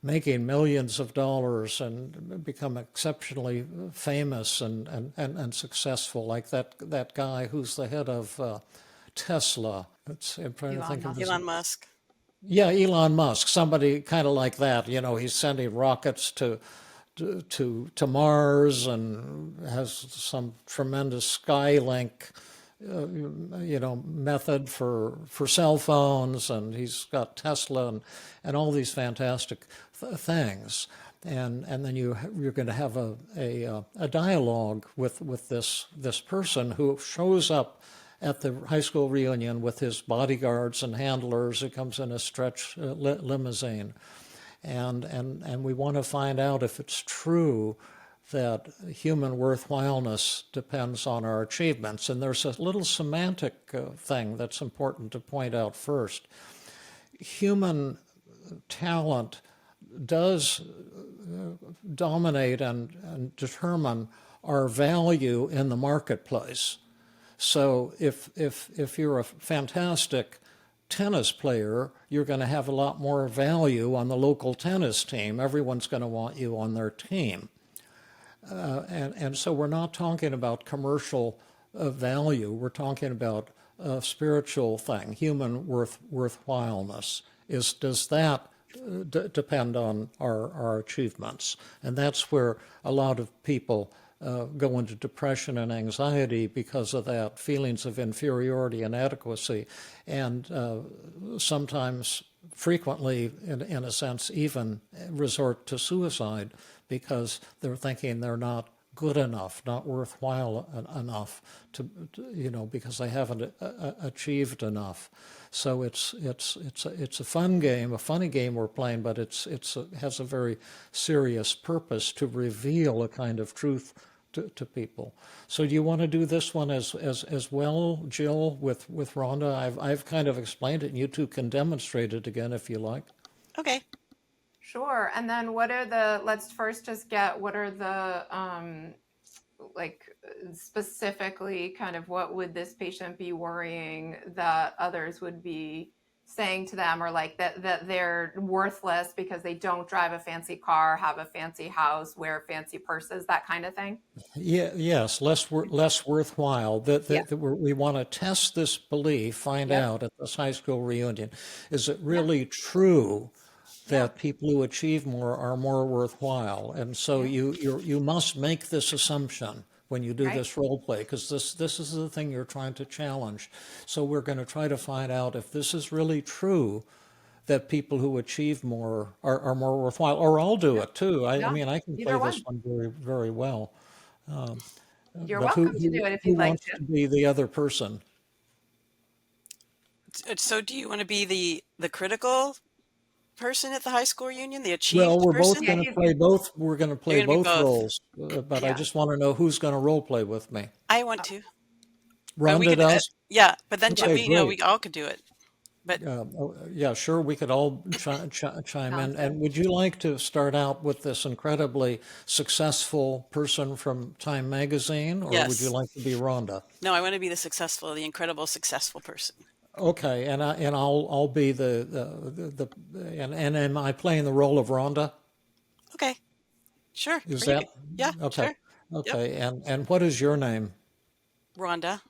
making millions of dollars and become exceptionally famous and successful, like that guy who's the head of Tesla. I'm trying to think of his. Elon Musk. Yeah, Elon Musk, somebody kind of like that. He's sending rockets to Mars and has some tremendous Skylink method for cell phones, and he's got Tesla and all these fantastic things, and then you're going to have a dialogue with this person who shows up at the high school reunion with his bodyguards and handlers. He comes in a stretch limousine, and we want to find out if it's true that human worthwhileness depends on our achievements. And there's a little semantic thing that's important to point out first. Human talent does dominate and determine our value in the marketplace. So if you're a fantastic tennis player, you're going to have a lot more value on the local tennis team. Everyone's going to want you on their team. And so we're not talking about commercial value. We're talking about a spiritual thing, human worthwhileness. Does that depend on our achievements? And that's where a lot of people go into depression and anxiety because of that, feelings of inferiority and inadequacy, and sometimes, frequently, in a sense, even resort to suicide because they're thinking they're not good enough, not worthwhile enough because they haven't achieved enough. So it's a fun game, a funny game we're playing, but it has a very serious purpose to reveal a kind of truth to people. So do you want to do this one as well, Jill, with Rhonda? I've kind of explained it, and you two can demonstrate it again if you like. Okay. Sure. And then let's first just get what are the specifically kind of what would this patient be worrying that others would be saying to them, or like that they're worthless because they don't drive a fancy car, have a fancy house, wear fancy purses, that kind of thing. Yeah, yes, less worthwhile. Yeah. We want to test this belief, find Yep. out at this high school reunion, is it Yeah. really true Yeah. that people who achieve more are more worthwhile? And so Yeah. you must make this assumption when you do Right. this role play, because this is the thing you're trying to challenge. So we're going to try to find out if this is really true, that people who achieve more are more worthwhile, or I'll do Yeah. it too. I Yeah. mean, I can Either play this one. one very well. You're But welcome to do it if who you'd like wants to. to be the other person? So do you want to be the critical person at the high school reunion, the Well, achieved we're both person? Yeah, going to he's play both. We're going to You're play going to be both both. roles, but I yeah. just want to know who's going to role play with me. I want to. We Rhonda could, does? yeah, but then Okay, we great. all could do it. But Yeah, sure. We could all chime Sounds in. good. And would you like to start out with this incredibly successful person from Time Magazine, or would you yes, like to be Rhonda? no, I want to be the incredible, successful person. Okay, I'll be and am I playing the role of Rhonda? Okay, sure. Is Or you that could, yeah, okay? sure. Yep. Okay, and what is your name? Rhonda.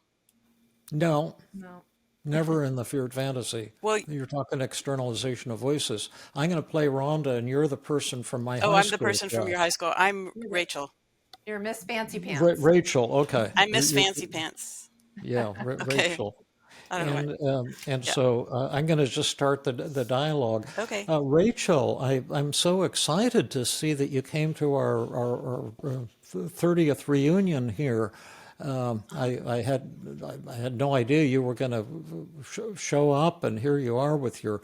No, No. never in the feared fantasy. Well, You're talking externalization of voices. I'm going to play Rhonda, and you're the person from my oh, high I'm the school person from your high class. school. I'm You're the, Rachel. you're Miss Fancy Pants. Rachel, okay. I miss Fancy Pants. Yeah, Okay. Rachel. I don't know what. And Yeah. so I'm going to just start the dialogue. Okay. Rachel, I'm so excited to see that you came to our 30th reunion here. I had no idea you were going to show up, and here you are with your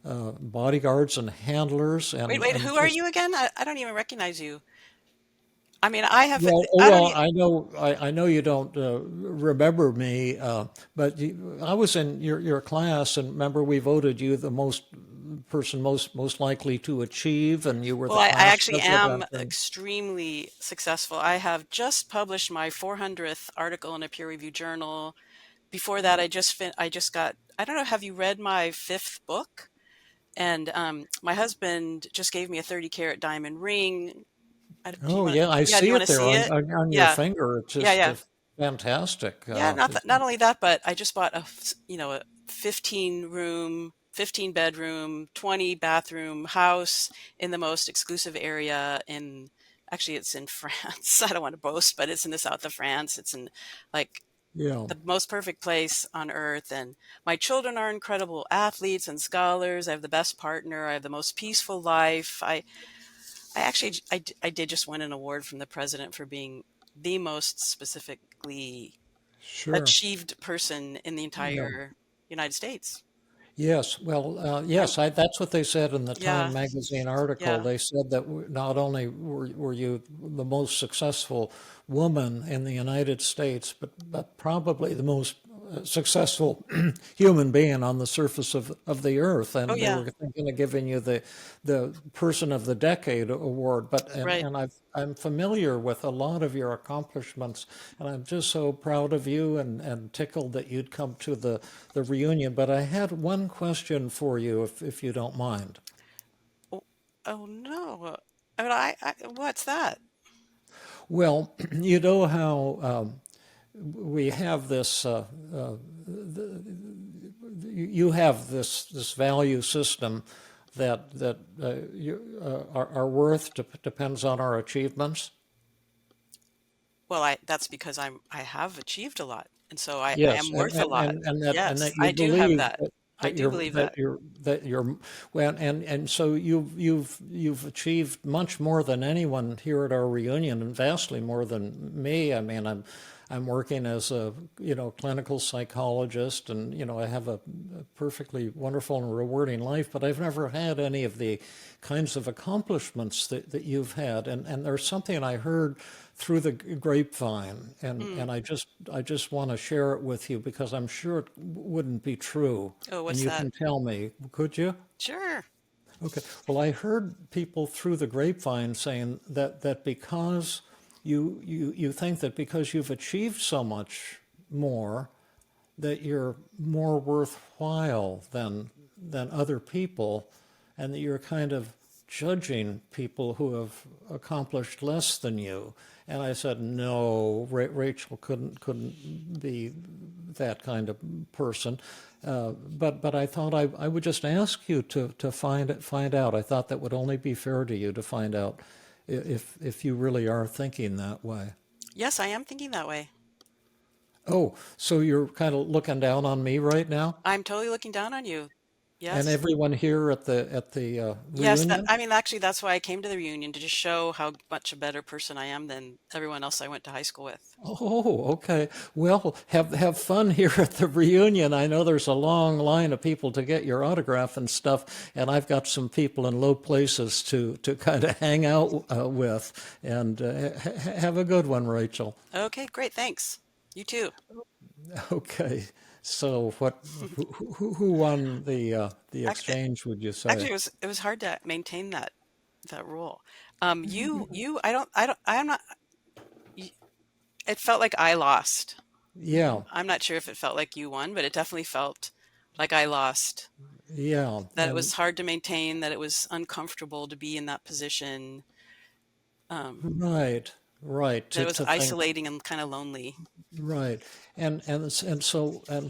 bodyguards and handlers, and Wait. I'm Who are just you again? I don't even recognize you. I mean, I have. well, I don't. I know you don't remember me, but I was in your class, and remember we voted you the most likely to achieve, and you were Well, the I class actually am president. And extremely successful. I have just published my 400th article in a peer-reviewed journal. Before that, I just got. I don't know. Have you read my fifth book? And my husband just gave me a 30-carat diamond ring. Do you oh want? yeah, I Yeah, do see you want it to there see it? on your Yeah, finger. It's yeah, just yeah, fantastic. yeah. Not only that, but I just bought a 15 bedroom, 20 bathroom house in the most exclusive area in. Actually, it's in France. I don't want to boast, but it's in the south of France. It's in like Yeah, the most perfect place on earth. And my children are incredible athletes and scholars. I have the best partner. I have the most peaceful life. I did just win an award from the president for being the most specifically sure. achieved person in the Yeah. entire United States. Yes, well, I, yes, that's what they said in the Time yeah, magazine article. yeah. They said that not only were you the most successful woman in the United States, but probably the most successful human being on the surface of the earth. Oh, And they yeah, were thinking of giving you the Person of the Decade award. right. And I'm familiar with a lot of your accomplishments, and I'm just so proud of you and tickled that you'd come to the reunion. But I had one question for you, if you don't mind. Oh, oh no. What's that? Well, you know how we have this, you have this value system that our worth depends on our achievements. Well, that's because I have achieved a lot. And so I Yes, am worth a lot. and Yes, that you I do have believe that. I do believe that. that you're well, and so you've achieved much more than anyone here at our reunion, and vastly more than me. I mean, I'm working as a clinical psychologist, and I have a perfectly wonderful and rewarding life, but I've never had any of the kinds of accomplishments that you've had. And there's something I heard through the grapevine, Mm. and I just want to share it with you because I'm sure it wouldn't be true, Oh, and what's you that? can tell me, could you? Sure. Okay. Well, I heard people through the grapevine saying that because you think that because you've achieved so much more, that you're more worthwhile than other people, and that you're kind of judging people who have accomplished less than you. And I said, no, Rachel couldn't be that kind of person. But I thought I would just ask you to find out. I thought that would only be fair to you to find out if you really are thinking that way. Yes, I am thinking that way. Oh, so you're kind of looking down on me right now, I'm totally looking down on you. and Yes. everyone here at the Yes, that, reunion? I mean, actually, that's why I came to the reunion, to just show how much a better person I am than everyone else I went to high school with. Oh, okay. Well, have fun here at the reunion. I know there's a long line of people to get your autograph and stuff, and I've got some people in low places to kind of hang out with. And have a good one, Rachel. Okay, great, thanks. You too. Okay. So, who won the Actually, exchange? Would you say? actually, it was hard to maintain that rule. I'm not. y- It felt like I lost. Yeah, I'm not sure if it felt like you won, but it definitely felt like I lost. yeah, That it was hard to maintain, that it was uncomfortable to be in that position, um, right, right. that it To was to think. isolating and kind of lonely. Right. And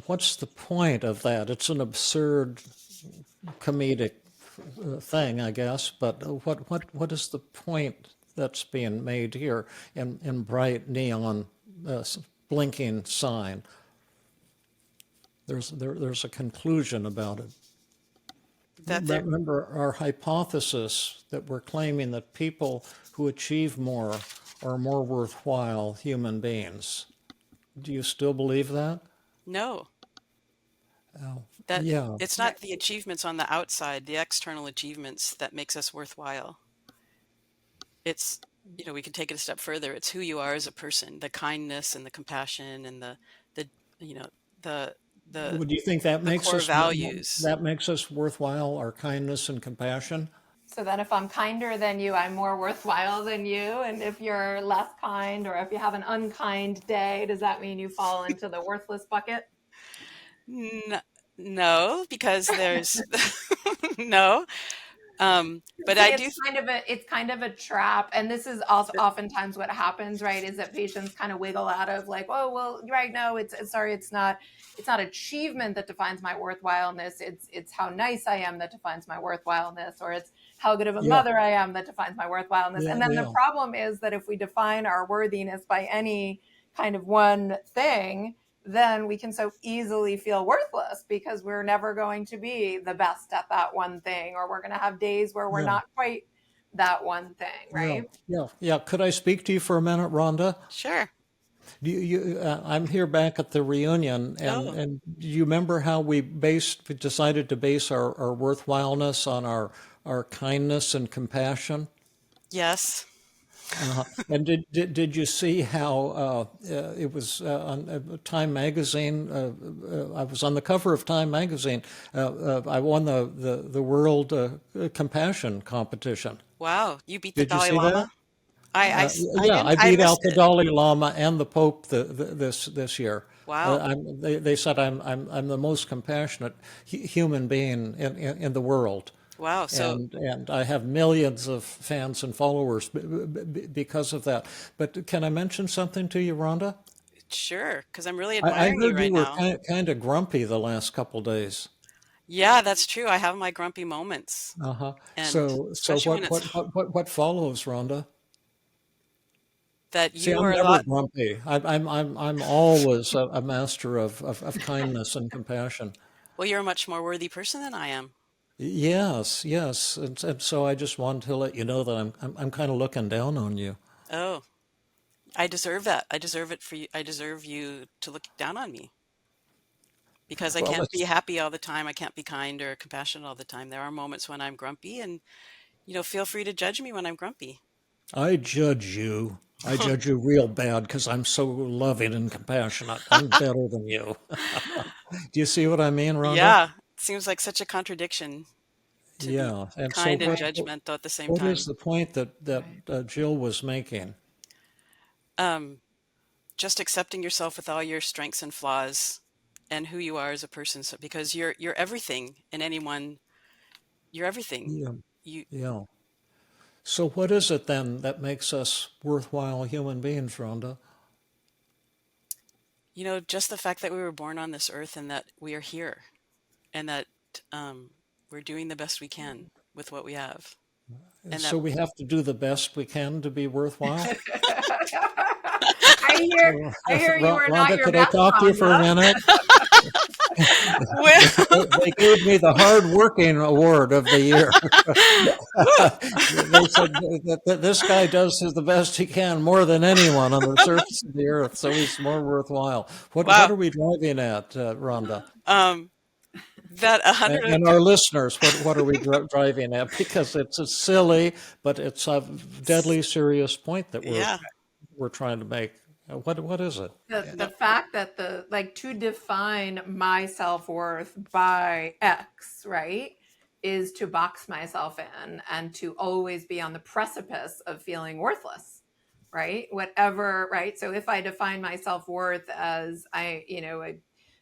what's the point of that? It's an absurd comedic thing, I guess, but what is the point that's being made here in bright neon blinking sign? There's a conclusion about it. That there, Remember our hypothesis that we're claiming that people who achieve more are more worthwhile human beings. Do you still believe that? no, Oh, that yeah, it's not the achievements on the outside, the external achievements that makes us worthwhile. It's, we can take it a step further. It's who you are as a person, the kindness and the compassion and the, you know, the, the, would you think that the makes core us values. worthwhile, our kindness and compassion? So then if I'm kinder than you, I'm more worthwhile than you. And if you're less kind or if you have an unkind day, does that mean you fall into the worthless bucket? N- no, because there's no. But See, I do. it's kind of a trap, and this is also oftentimes what happens, right? Is that patients kind of wiggle out of like, oh well, right, no, sorry, it's not achievement that defines my worthwhileness. It's how nice I am that defines my worthwhileness, or it's how good of a Yeah, mother I am that defines my worthwhileness. yeah, And then the yeah, problem is that if we define our worthiness by any kind of one thing, then we can so easily feel worthless because we're never going to be the best at that one thing, or we're going to have days where we're yeah, not quite that one thing, yeah, right? yeah, yeah. Could I speak to you for a minute, Rhonda? Sure. I'm here back at the reunion, Oh, and do you remember how we decided to base our worthwhileness on our kindness and compassion? yes. And did you see how it was on Time magazine? I was on the cover of Time magazine. I won the world compassion competition. Wow. You beat the Did you Dalai see that? Lama? I Yeah, didn't, I I beat out missed the it. Dalai Lama and the Pope this year. Wow. They said I'm the most compassionate human being in the world, Wow. So and I have millions of fans and followers because of that. But can I mention something to you, Rhonda? sure, because I'm really I admiring you heard you right were now. kind of grumpy the last couple days. Yeah, that's true. I have my grumpy moments, Uh-huh. and So especially when it's what follows, Rhonda? that See, you I'm are a never lot. grumpy. I'm always a master of kindness and compassion. Well, you're a much more worthy person than I am. Yes, yes, and so I just wanted to let you know that I'm kind of looking down on you. Oh, I deserve that. I deserve it for you. I deserve you to look down on me because I Well, can't be that's happy all the time. I can't be kind or compassionate all the time. There are moments when I'm grumpy, and feel free to judge me when I'm grumpy. I judge you. I judge you real bad because I'm so loving and compassionate. I'm better than you. Do you see what I mean, Rhonda? Yeah, it seems like such a contradiction to be Yeah. And so kind and judgmental at the same what is time. the point that Right. Jill was making? Um, just accepting yourself with all your strengths and flaws and who you are as a person. So, because you're everything in anyone, you're everything. Yeah. You Yeah. So what is it then that makes us worthwhile human beings, Rhonda? you know, just the fact that we were born on this earth and that we are here and that um, we're doing the best we can with what we have, and that So we have to do the best we can to be worthwhile? I hear you are not Rhonda, your could I best, talk to you for a Rhonda. minute? well, They gave me the hard working award of the year. They said that this guy does the best he can more than anyone on the surface of the earth, so he's more worthwhile. What wow, are we driving at, Rhonda? um, that a hundred, And our listeners, what are we driving at? Because it's a silly, but it's a deadly serious point that yeah, we're trying to make. What is it? The no, fact that the like to define my self-worth by X, right, is to box myself in and to always be on the precipice of feeling worthless, right? Whatever, right? So if I define my self-worth as I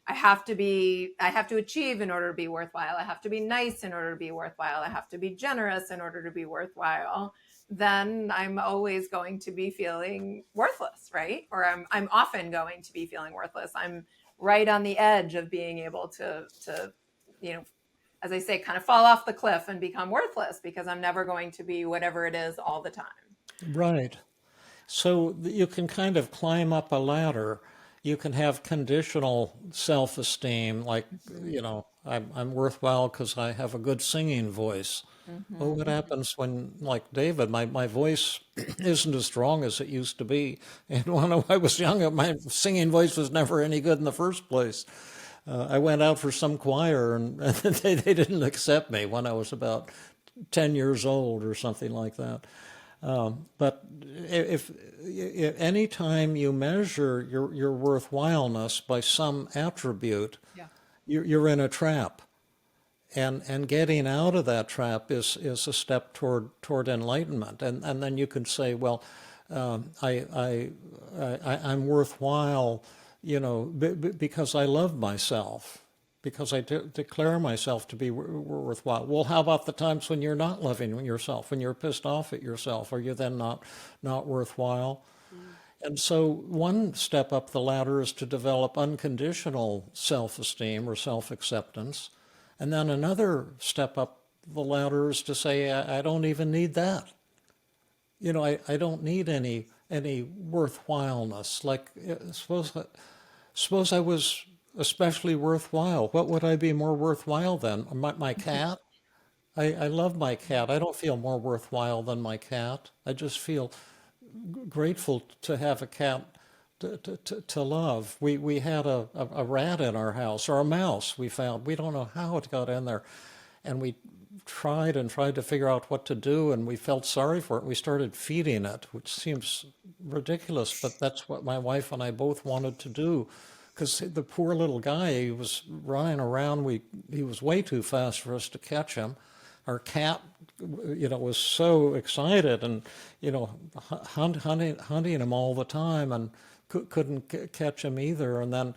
have to achieve in order to be worthwhile. I have to be nice in order to be worthwhile. I have to be generous in order to be worthwhile, then I'm always going to be feeling worthless, right? Or I'm often going to be feeling worthless. I'm right on the edge of being able to you know, as I say, kind of fall off the cliff and become worthless because I'm never going to be whatever it is all the time. Right. So you can kind of climb up a ladder. You can have conditional self-esteem, like, I'm worthwhile because I have a good singing voice. Well, what Mm-hmm. happens when, like David, my voice isn't as strong as it used to be. And when I was younger, my singing voice was never any good in the first place. I went out for some choir and, they didn't accept me when I was about 10 years old or something like that. But if any time you measure your worthwhileness by some attribute, Yeah. you're in a trap. And getting out of that trap is a step toward enlightenment. And then you can say, well, I'm worthwhile, because I love myself, because I declare myself to be worthwhile. Well, how about the times when you're not loving yourself, when you're pissed off at yourself? Are you then not worthwhile? mm, And so one step up the ladder is to develop unconditional self-esteem or self-acceptance. And then another step up the ladder is to say, I don't even need that. I don't need any worthwhileness. Like, suppose I was especially worthwhile. What would I be more worthwhile than? My cat? I love my cat. I don't feel more worthwhile than my cat. I just feel grateful to have a cat to love. We had a rat in our house, or a mouse we found. We don't know how it got in there. And we tried and tried to figure out what to do, and we felt sorry for it. We started feeding it, which seems ridiculous, but that's what my wife and I both wanted to do. Because the poor little guy, he was running around. He was way too fast for us to catch him. Our cat, was so excited and, hunting him all the time, and couldn't catch him either. And then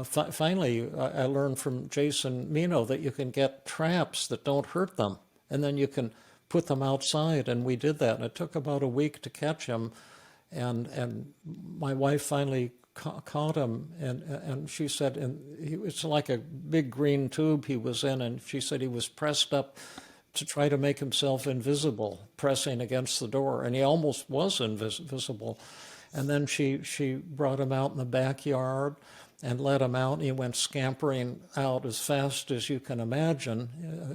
finally, I learned from Jason Mino that you can get traps that don't hurt them, and then you can put them outside. And we did that, and it took about a week to catch him. And my wife finally caught him, and she said, it's like a big green tube he was in, and she said he was pressed up to try to make himself invisible, pressing against the door, and he almost was invisible. And then she brought him out in the backyard and let him out, and he went scampering out as fast as you can imagine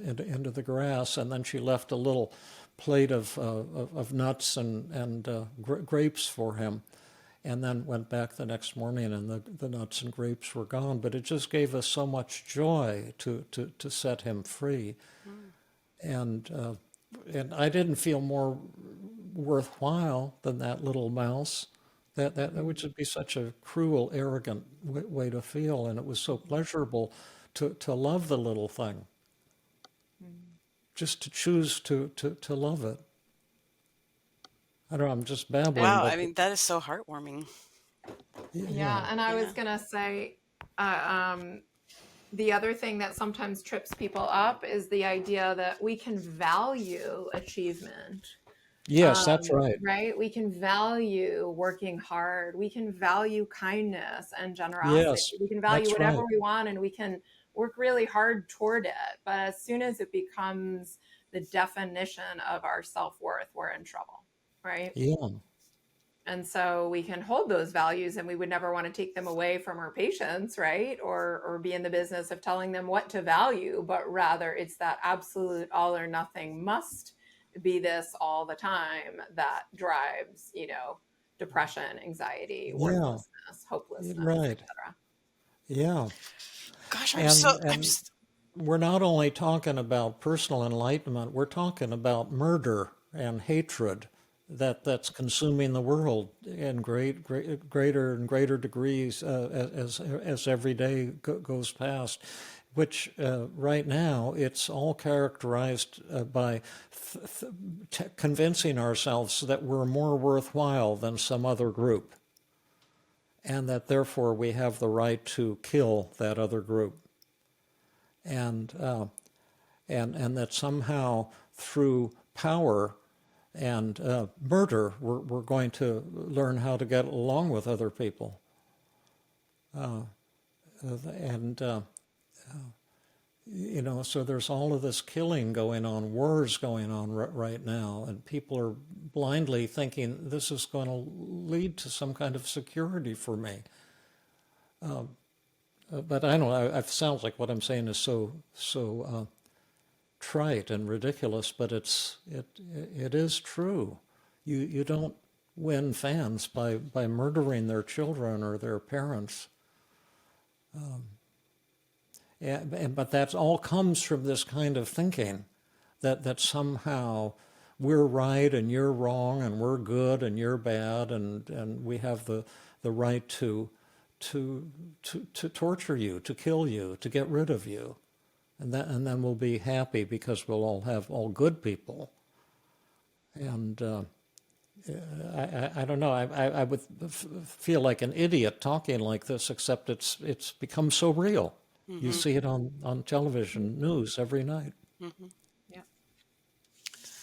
into the grass. And then she left a little plate of nuts and grapes for him, and then went back the next morning, and the nuts and grapes were gone. But it just gave us so much joy to set him free. mm, And I didn't feel more worthwhile than that little mouse. That would just be such a cruel, arrogant way to feel, and it was so pleasurable to love the little thing, just to choose to love it. I don't know, I'm just babbling, wow. but I mean, that is so heartwarming. yeah, Yeah, and I was Yeah. gonna say, The other thing that sometimes trips people up is the idea that we can value achievement. Yes, that's right. Right? We can value working hard. We can value kindness and generosity. Yes, We can value that's whatever right. we want and we can work really hard toward it. But as soon as it becomes the definition of our self-worth, we're in trouble, right? Yeah, And so we can hold those values and we would never want to take them away from our patients, right? Or be in the business of telling them what to value, but rather it's that absolute all or nothing must be this all the time that drives, depression, anxiety, yeah, worthlessness, hopelessness, right. etc. Yeah. Gosh, And we're not only talking about personal enlightenment, we're talking about murder and hatred that's consuming the world in greater and greater degrees as every day goes past. Which right now it's all characterized by convincing ourselves that we're more worthwhile than some other group, and that therefore we have the right to kill that other group, and and that somehow through power and murder we're going to learn how to get along with other people, and so there's all of this killing going on, wars going on right now, and people are blindly thinking this is going to lead to some kind of security for me. But I don't know. It sounds like what I'm saying is so trite and ridiculous, but it is true. You don't win fans by murdering their children or their parents. But that all comes from this kind of thinking that somehow we're right and you're wrong and we're good and you're bad, and we have the right to torture you, to kill you, to get rid of you, and then we'll be happy because we'll all have all good people. And I don't know. I would feel like an idiot talking like this, except it's become so real. You see it on television news every night. Yeah.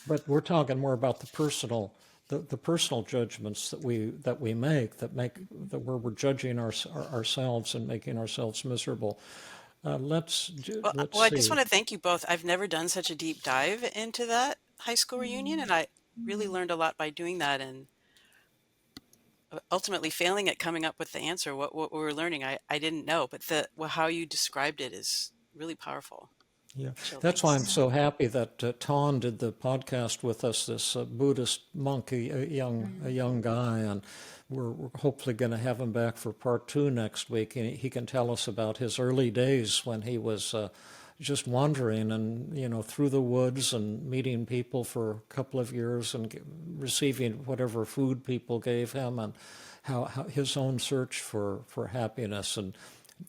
But we're talking more about the personal judgments that we make that where we're judging ourselves and making ourselves miserable. Let's I just see. want to thank you both. I've never done such a deep dive into that high school reunion, and I really learned a lot by doing that, and ultimately failing at coming up with the answer. What we were learning, I didn't know, but how you described it is really powerful. Yeah, So that's why I'm thanks. so happy that Ton did the podcast with us. This Buddhist monk, a young guy, and we're hopefully going to have him back for part 2 next week. And he can tell us about his early days when he was just wandering and through the woods and meeting people for a couple of years and receiving whatever food people gave him, and how his own search for happiness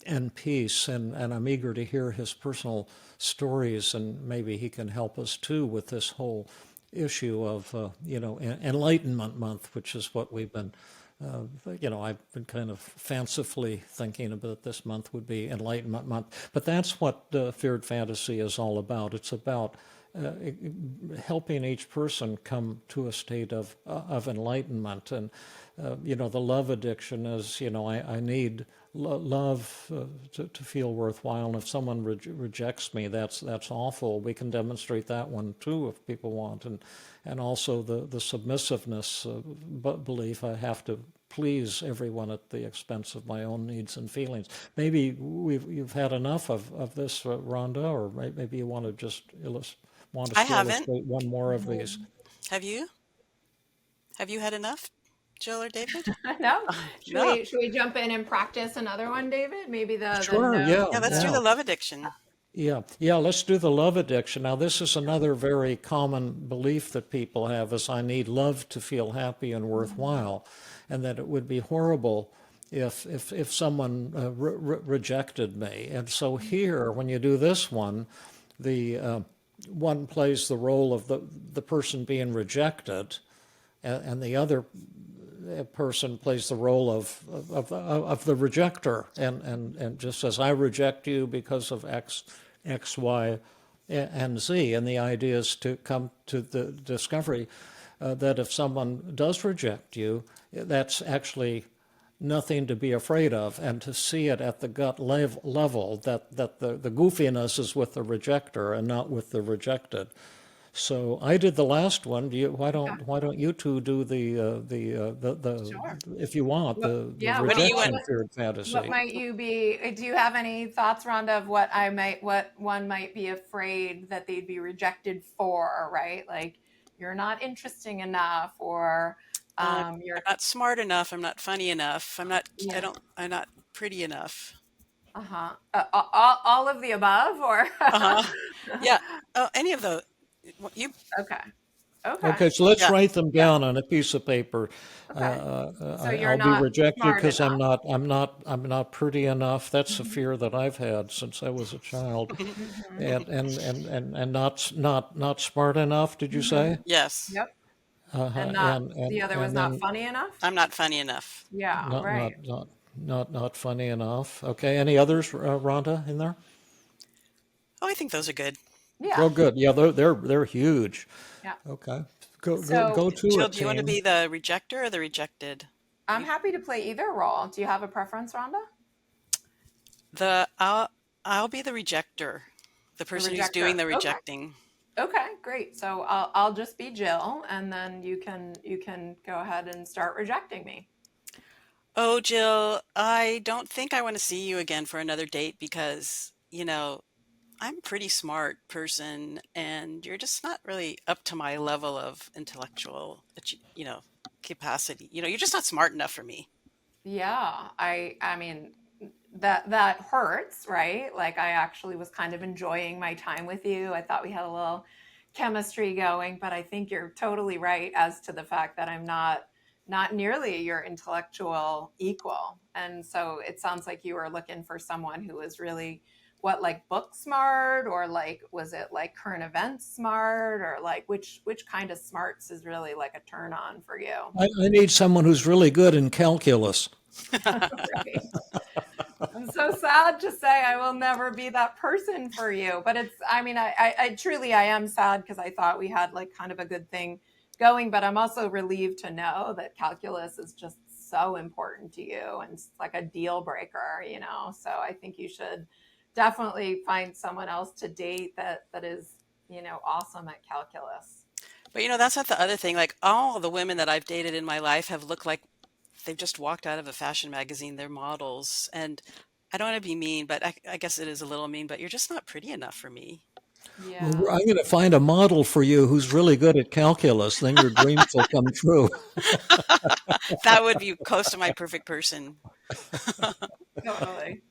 and peace, and I'm eager to hear his personal stories, and maybe he can help us too with this whole issue of Enlightenment Month, which is what we've been I've been kind of fancifully thinking about this month would be Enlightenment Month, but that's what Feared Fantasy is all about. It's about helping each person come to a state of enlightenment, and the love addiction is I need love to feel worthwhile, and if someone rejects me, that's awful. We can demonstrate that one too if people want, and also the submissiveness belief. I have to please everyone at the expense of my own needs and feelings. Maybe you've had enough of this, Rhonda, or maybe you want to just want I us to haven't. illustrate one more of these. Have you? Have you had enough, Jill or David? No. Should No. we jump in and practice another one, David? Maybe the Sure, no. Yeah, let's do yeah. the love addiction. Yeah, let's do the love addiction. Now, this is another very common belief that people have, is I need love to feel happy and worthwhile, and that it would be horrible if someone rejected me. And so here, when you do this one, the one plays the role of the person being rejected, and the other a person plays the role of the rejecter and just says, I reject you because of X, Y, and Z. And the idea is to come to the discovery that if someone does reject you, that's actually nothing to be afraid of, and to see it at the gut level that the goofiness is with the rejecter and not with the rejected. So I did the last one. Okay. Why don't you two do the Sure. if you want the Yeah. What do you want? rejection feared What fantasy? might you be? Do you have any thoughts, Rhonda, of what one might be afraid that they'd be rejected for? Right, like you're not interesting enough, or I'm you're not smart enough. I'm not funny enough. yeah, I'm not pretty enough. uh-huh, all of the above, or Uh-huh. Yeah. Oh, any of those. You, okay, okay, Okay, so let's yeah. write them yeah, down on a piece of paper. okay. So you're I'll be not rejected smart because enough. I'm not pretty enough. That's a Hmm. fear that I've had since I was a child, Hmm. and not smart enough. Did you Hmm. say? Yes. Yep. And not the other was And not then funny enough. I'm not funny enough. Yeah, not right. not not not funny enough. Okay, any others, Rhonda, in there? Oh, I think those are good. Yeah, Oh, good. Yeah, they're huge. yeah. Okay, So go to Jill, it, do you want to team. be the rejector or the rejected? I'm You, happy to play either role. Do you have a preference, Rhonda? the I'll be the rejector, the The person who's doing rejector. the Okay. rejecting. Okay, great. So I'll just be Jill, and then you can go ahead and start rejecting me. Oh, Jill, I don't think I want to see you again for another date because, I'm a pretty smart person and you're just not really up to my level of intellectual, capacity. You're just not smart enough for me. Yeah, I mean that hurts, right? Like I actually was kind of enjoying my time with you. I thought we had a little chemistry going, but I think you're totally right as to the fact that I'm not nearly your intellectual equal. And so it sounds like you were looking for someone who was really what, like book smart, or like was it like current events smart, or like which kind of smarts is really like a turn on for you? I need someone who's really good in calculus. Right. I'm so sad to say I will never be that person for you. But it's, I mean, I truly, I am sad because I thought we had like kind of a good thing going. But I'm also relieved to know that calculus is just so important to you and it's like a deal breaker. So I think you should definitely find someone else to date that is, awesome at calculus. But that's not the other thing. Like all the women that I've dated in my life have looked like they've just walked out of a fashion magazine. They're models. And I don't want to be mean, but I guess it is a little mean, but you're just not pretty enough for me. Well, Yeah. I'm going to find a model for you who's really good at calculus. Then your dreams will come true. That would be close to my perfect person. Totally.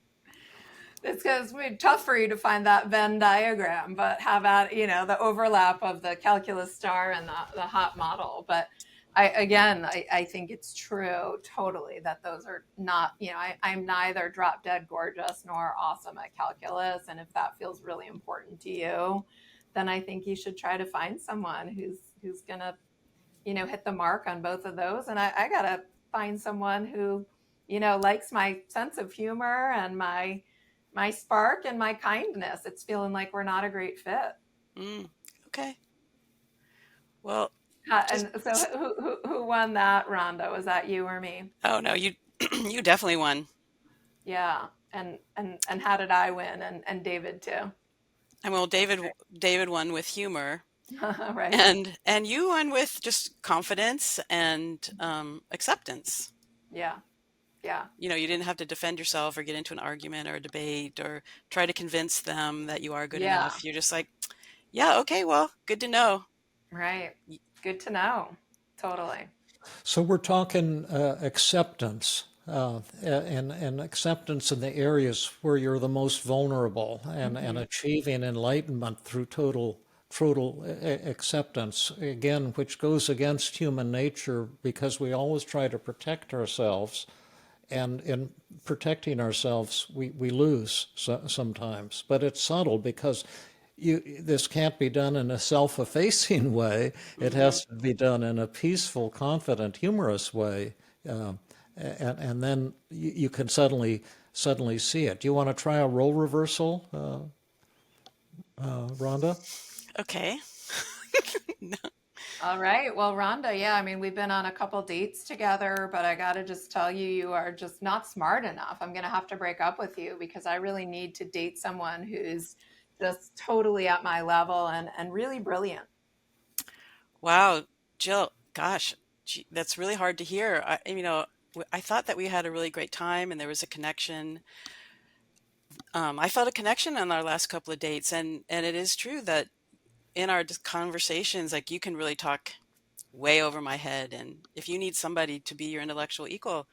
It's because it's tough for you to find that Venn diagram, but have at the overlap of the calculus star and the hot model. But I think it's true totally that those are not, I'm neither drop dead gorgeous nor awesome at calculus. And if that feels really important to you, then I think you should try to find someone who's gonna, hit the mark on both of those. And I gotta find someone who, likes my sense of humor and my spark and my kindness. It's feeling like we're not a great fit. Mm, okay. Well, just, And so who won that, Rhonda? Was that you or me? oh no, you you definitely won. Yeah. And how did I win? And David too. And well, David won with humor, Right. and you won with just confidence and acceptance. Yeah. Yeah. You didn't have to defend yourself or get into an argument or a debate or try to convince them that you are good Yeah. enough. You're just like, yeah, okay, well, good to know. Right. Good to know. Totally. So we're talking acceptance, and acceptance in the areas where you're the most vulnerable, and Hmm. achieving enlightenment through total acceptance. Again, which goes against human nature because we always try to protect ourselves, and in protecting ourselves, we lose sometimes. But it's subtle because this can't be done in a self-effacing way. It Hmm. has to be done in a peaceful, confident, humorous way. uh, and then you can suddenly see it. Do you want to try a role reversal, Rhonda? Okay. All right. Well, Rhonda, yeah, I mean, we've been on a couple dates together, but I gotta just tell you, you are just not smart enough. I'm gonna have to break up with you because I really need to date someone who's just totally at my level and really brilliant. Wow, Jill, gosh, that's really hard to hear. I thought that we had a really great time and there was a connection. I felt a connection on our last couple of dates, and it is true that in our conversations, like you can really talk way over my head. And if you need somebody to be your intellectual equal,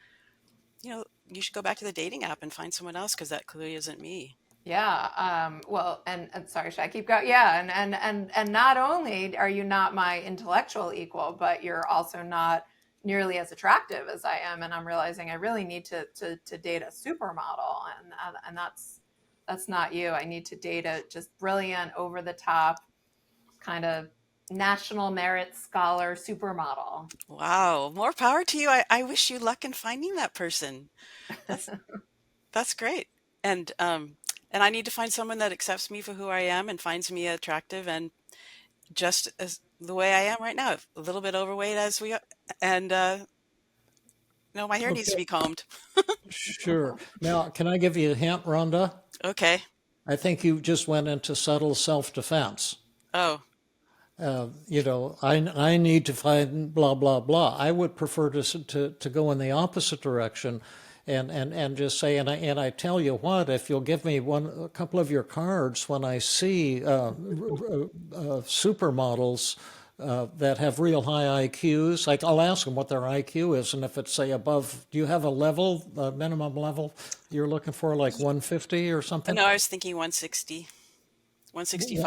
you should go back to the dating app and find someone else because that clearly isn't me. Yeah. Well, and sorry, should I keep going? Yeah. And not only are you not my intellectual equal, but you're also not nearly as attractive as I am. And I'm realizing I really need to date a supermodel, and that's not you. I need to date a just brilliant, over the top kind of national merit scholar supermodel. Wow, more power to you. I wish you luck in finding that person. That's that's great. And and I need to find someone that accepts me for who I am and finds me attractive and just as the way I am right now, a little bit overweight as we are, and no, my hair needs to Okay, be combed. sure. Now, can I give you a hint, Rhonda? Okay. I think you just went into subtle self-defense. Oh, I need to find blah blah blah. I would prefer to go in the opposite direction, and just say, and I tell you what, if you'll give me a couple of your cards when I see supermodels that have real high IQs, like I'll ask them what their IQ is, and if it's say above, do you have a level, a minimum level you're looking for, like 150 or something? no, I was thinking 160,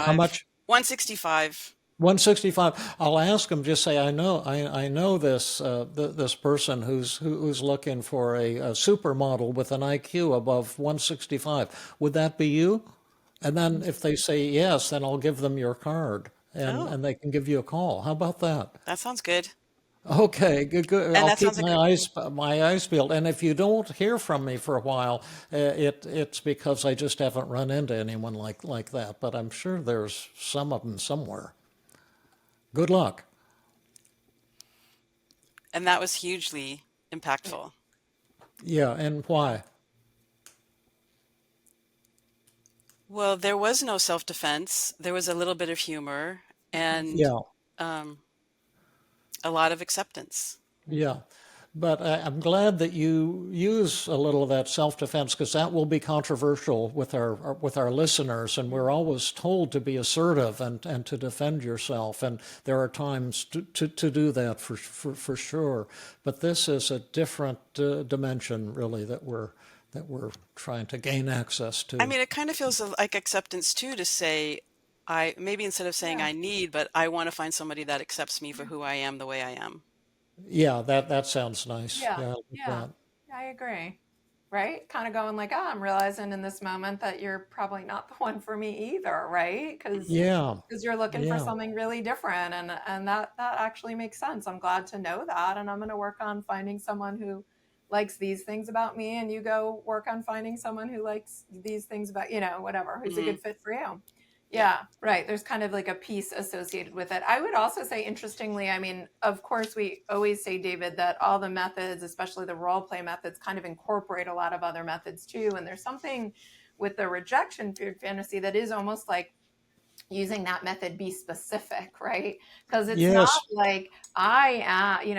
How 165, much? 165. 165. I'll ask him. Just say, I know this this person who's looking for a supermodel with an IQ above 165. Would that be you? And then if they say yes, then I'll give them your card, Oh, and they can give you a call. How about that? that sounds good. Okay, good, good. And I'll that keep sounds like my eyes peeled. And if you don't hear from me for a while, it's because I just haven't run into anyone like that. But I'm sure there's some of them somewhere. Good luck. and that was hugely impactful. Yeah, and why? Well, there was no self-defense. There was a little bit of humor and Yeah, um, a lot of acceptance. yeah. But I'm glad that you use a little of that self-defense because that will be controversial with our listeners, and we're always told to be assertive and to defend yourself, and there are times to do that for sure. But this is a different dimension, really, that we're trying to gain access I to. mean, it kind of feels like acceptance too to say, I maybe instead of saying Yeah. I need, but I want to find somebody that accepts me for who I am the way I am. Yeah, that sounds nice. Yeah. Yeah, I like Yeah. that. I agree. Right? Kind of going like, oh, I'm realizing in this moment that you're probably not the one for me either, right? Yeah, Because you're looking for yeah. something really different, and that actually makes sense. I'm glad to know that, and I'm going to work on finding someone who likes these things about me, and you go work on finding someone who likes these things about, whatever, who's a Hmm. good fit for you. Yep. Yeah, right. There's kind of like a piece associated with it. I would also say, interestingly, I mean, of course, we always say, David, that all the methods, especially the role play methods, kind of incorporate a lot of other methods too. And there's something with the rejection feared fantasy that is almost like using that method, be specific, right? Because it's not Yes. like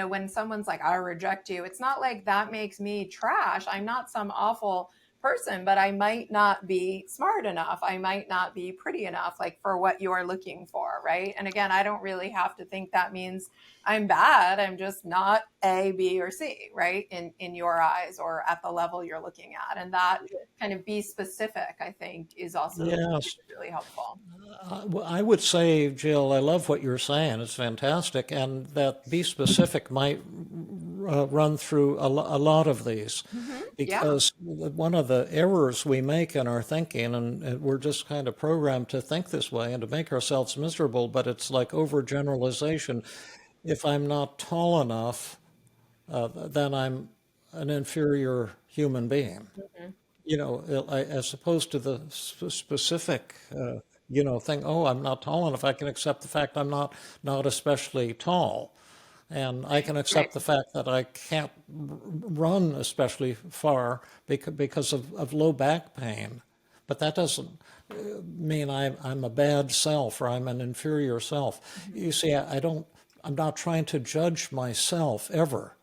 when someone's like, I reject you, it's not like that makes me trash. I'm not some awful person, but I might not be smart enough. I might not be pretty enough, like for what you're looking for, right? And again, I don't really have to think that means I'm bad. I'm just not A, B, or C, right? In your eyes or at the level you're looking at. And that kind of be specific, I think, is also Yes. really helpful. I would say, Jill, I love what you're saying. It's fantastic. And that be specific might run through a lot of these Yeah. because one of the errors we make in our thinking, and we're just kind of programmed to think this way and to make ourselves miserable, but it's like overgeneralization. If I'm not tall enough, then I'm an inferior human being. Mhm. As opposed to the specific, thing. Oh, I'm not tall enough. I can accept the fact I'm not especially tall, and I can Right. accept the fact that I can't run especially far because of low back pain. But that doesn't mean I'm a bad self or I'm an inferior self. You see, I'm not trying to judge myself ever.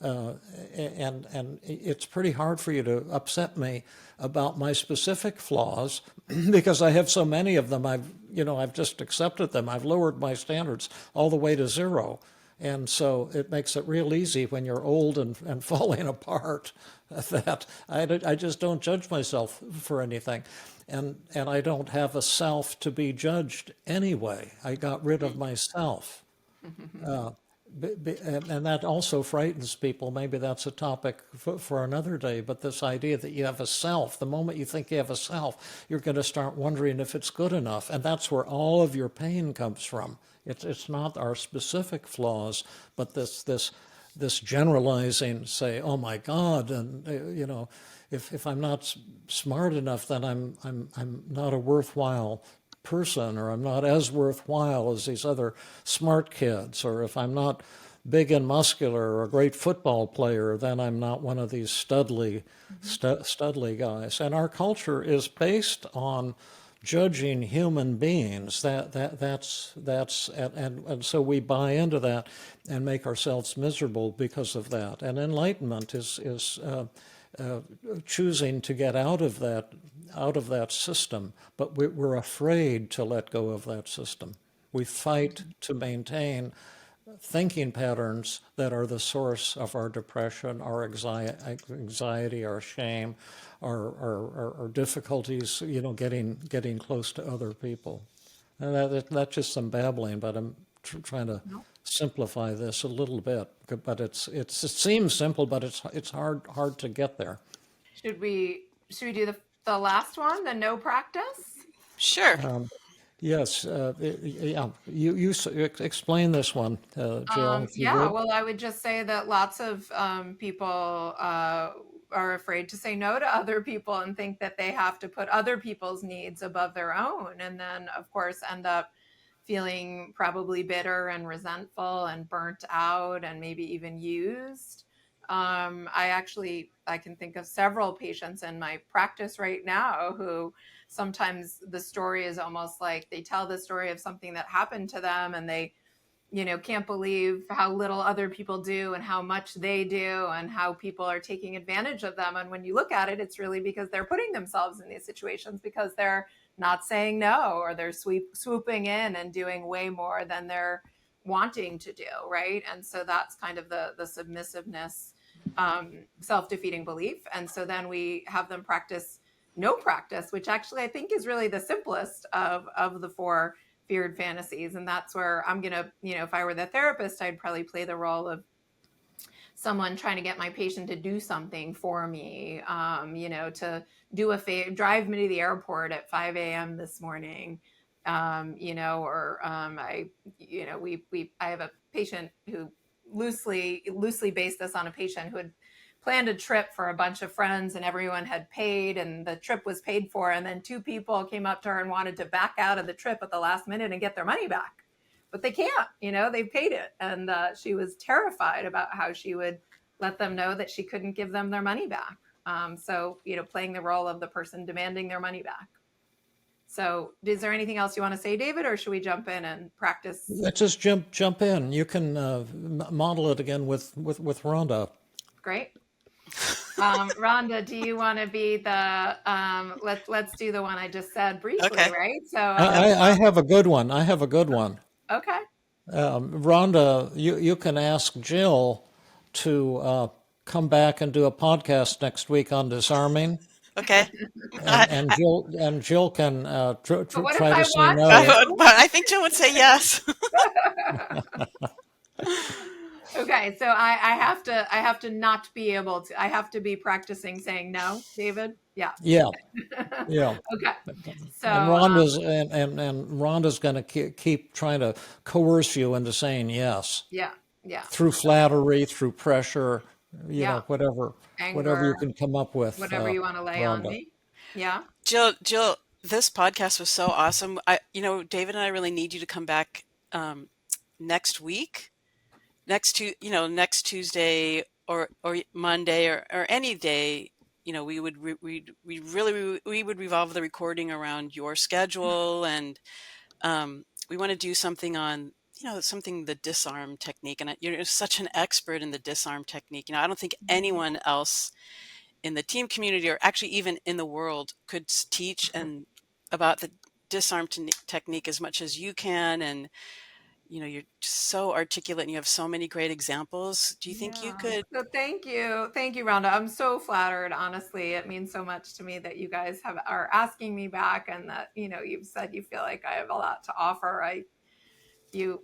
And it's pretty hard for you to upset me about my specific flaws because I have so many of them. I've just accepted them. I've lowered my standards all the way to zero. And so it makes it real easy when you're old and falling apart that I just don't judge myself for anything. And I don't have a self to be judged anyway. I got rid of myself. And that also frightens people. Maybe that's a topic for another day. But this idea that you have a self, the moment you think you have a self, you're going to start wondering if it's good enough. And that's where all of your pain comes from. It's not our specific flaws, but this generalizing, say, oh my God, and if I'm not smart enough, then I'm not a worthwhile person, or I'm not as worthwhile as these other smart kids, or if I'm not big and muscular or a great football player, then I'm not one of these studly guys. And our culture is based on judging human beings. And so we buy into that and make ourselves miserable because of that. And enlightenment is choosing to get out of that system, but we're afraid to let go of that system. We fight to maintain thinking patterns that are the source of our depression, our anxiety, our shame, our difficulties, getting close to other people. And that's just some babbling, but I'm trying to simplify this a little bit. But it seems simple, but it's hard to get there. Should we do the last one, the no practice? Sure. Yes, yeah. You explain this one, Jill, if you Yeah, would. well, I would just say that lots of people are afraid to say no to other people and think that they have to put other people's needs above their own. And then, of course, end up feeling probably bitter and resentful and burnt out and maybe even used. I can think of several patients in my practice right now who sometimes the story is almost like they tell the story of something that happened to them, and they can't believe how little other people do and how much they do and how people are taking advantage of them. And when you look at it, it's really because they're putting themselves in these situations because they're not saying no, or they're swooping in and doing way more than they're wanting to do, right? And so that's kind of the submissiveness, self-defeating belief. And so then we have them practice no practice, which actually I think is really the simplest of the four feared fantasies. And that's where I'm going to, if I were the therapist, I'd probably play the role of someone trying to get my patient to do something for me, to do a favor, drive me to the airport at 5 a.m. this morning. I have a patient who loosely based this on a patient who had planned a trip for a bunch of friends, and everyone had paid and the trip was paid for. And then two people came up to her and wanted to back out of the trip at the last minute and get their money back. But they can't, they paid it. And she was terrified about how she would let them know that she couldn't give them their money back. So, playing the role of the person demanding their money back. So is there anything else you want to say, David, or should we jump in and practice? Let's just jump in. You can model it again with Rhonda. Great. Rhonda, do you want to be the let's do the one I just said briefly, Okay. right? So I have a good one. Okay. Rhonda, you can ask Jill to come back and do a podcast next week on disarming, Okay. and Jill can But what if try I to say want no. But I think Jill would say yes. Okay, so I have to not be able to. I have to be practicing saying no, David. Yeah. Yeah, yeah. Okay. So And Rhonda's going to keep trying to coerce you into saying yes. yeah. Yeah. through flattery, through pressure, Yeah. whatever you Anger, can come up with, whatever you want to lay on Rhonda. me. Yeah. Jill, this podcast was so awesome. David and I really need you to come back next week, next Tuesday or Monday or any day. We would revolve the recording around your schedule, and we want to do something on something the disarm technique. And you're such an expert in the disarm technique. I don't think anyone else in the team community or actually even in the world could teach and about the disarm technique as much as you can. And you're so articulate and you have so many great examples. Do you think you Yeah. could? So thank you. Thank you, Rhonda. I'm so flattered, honestly. It means so much to me that you guys are asking me back and that, you've said you feel like I have a lot to offer. You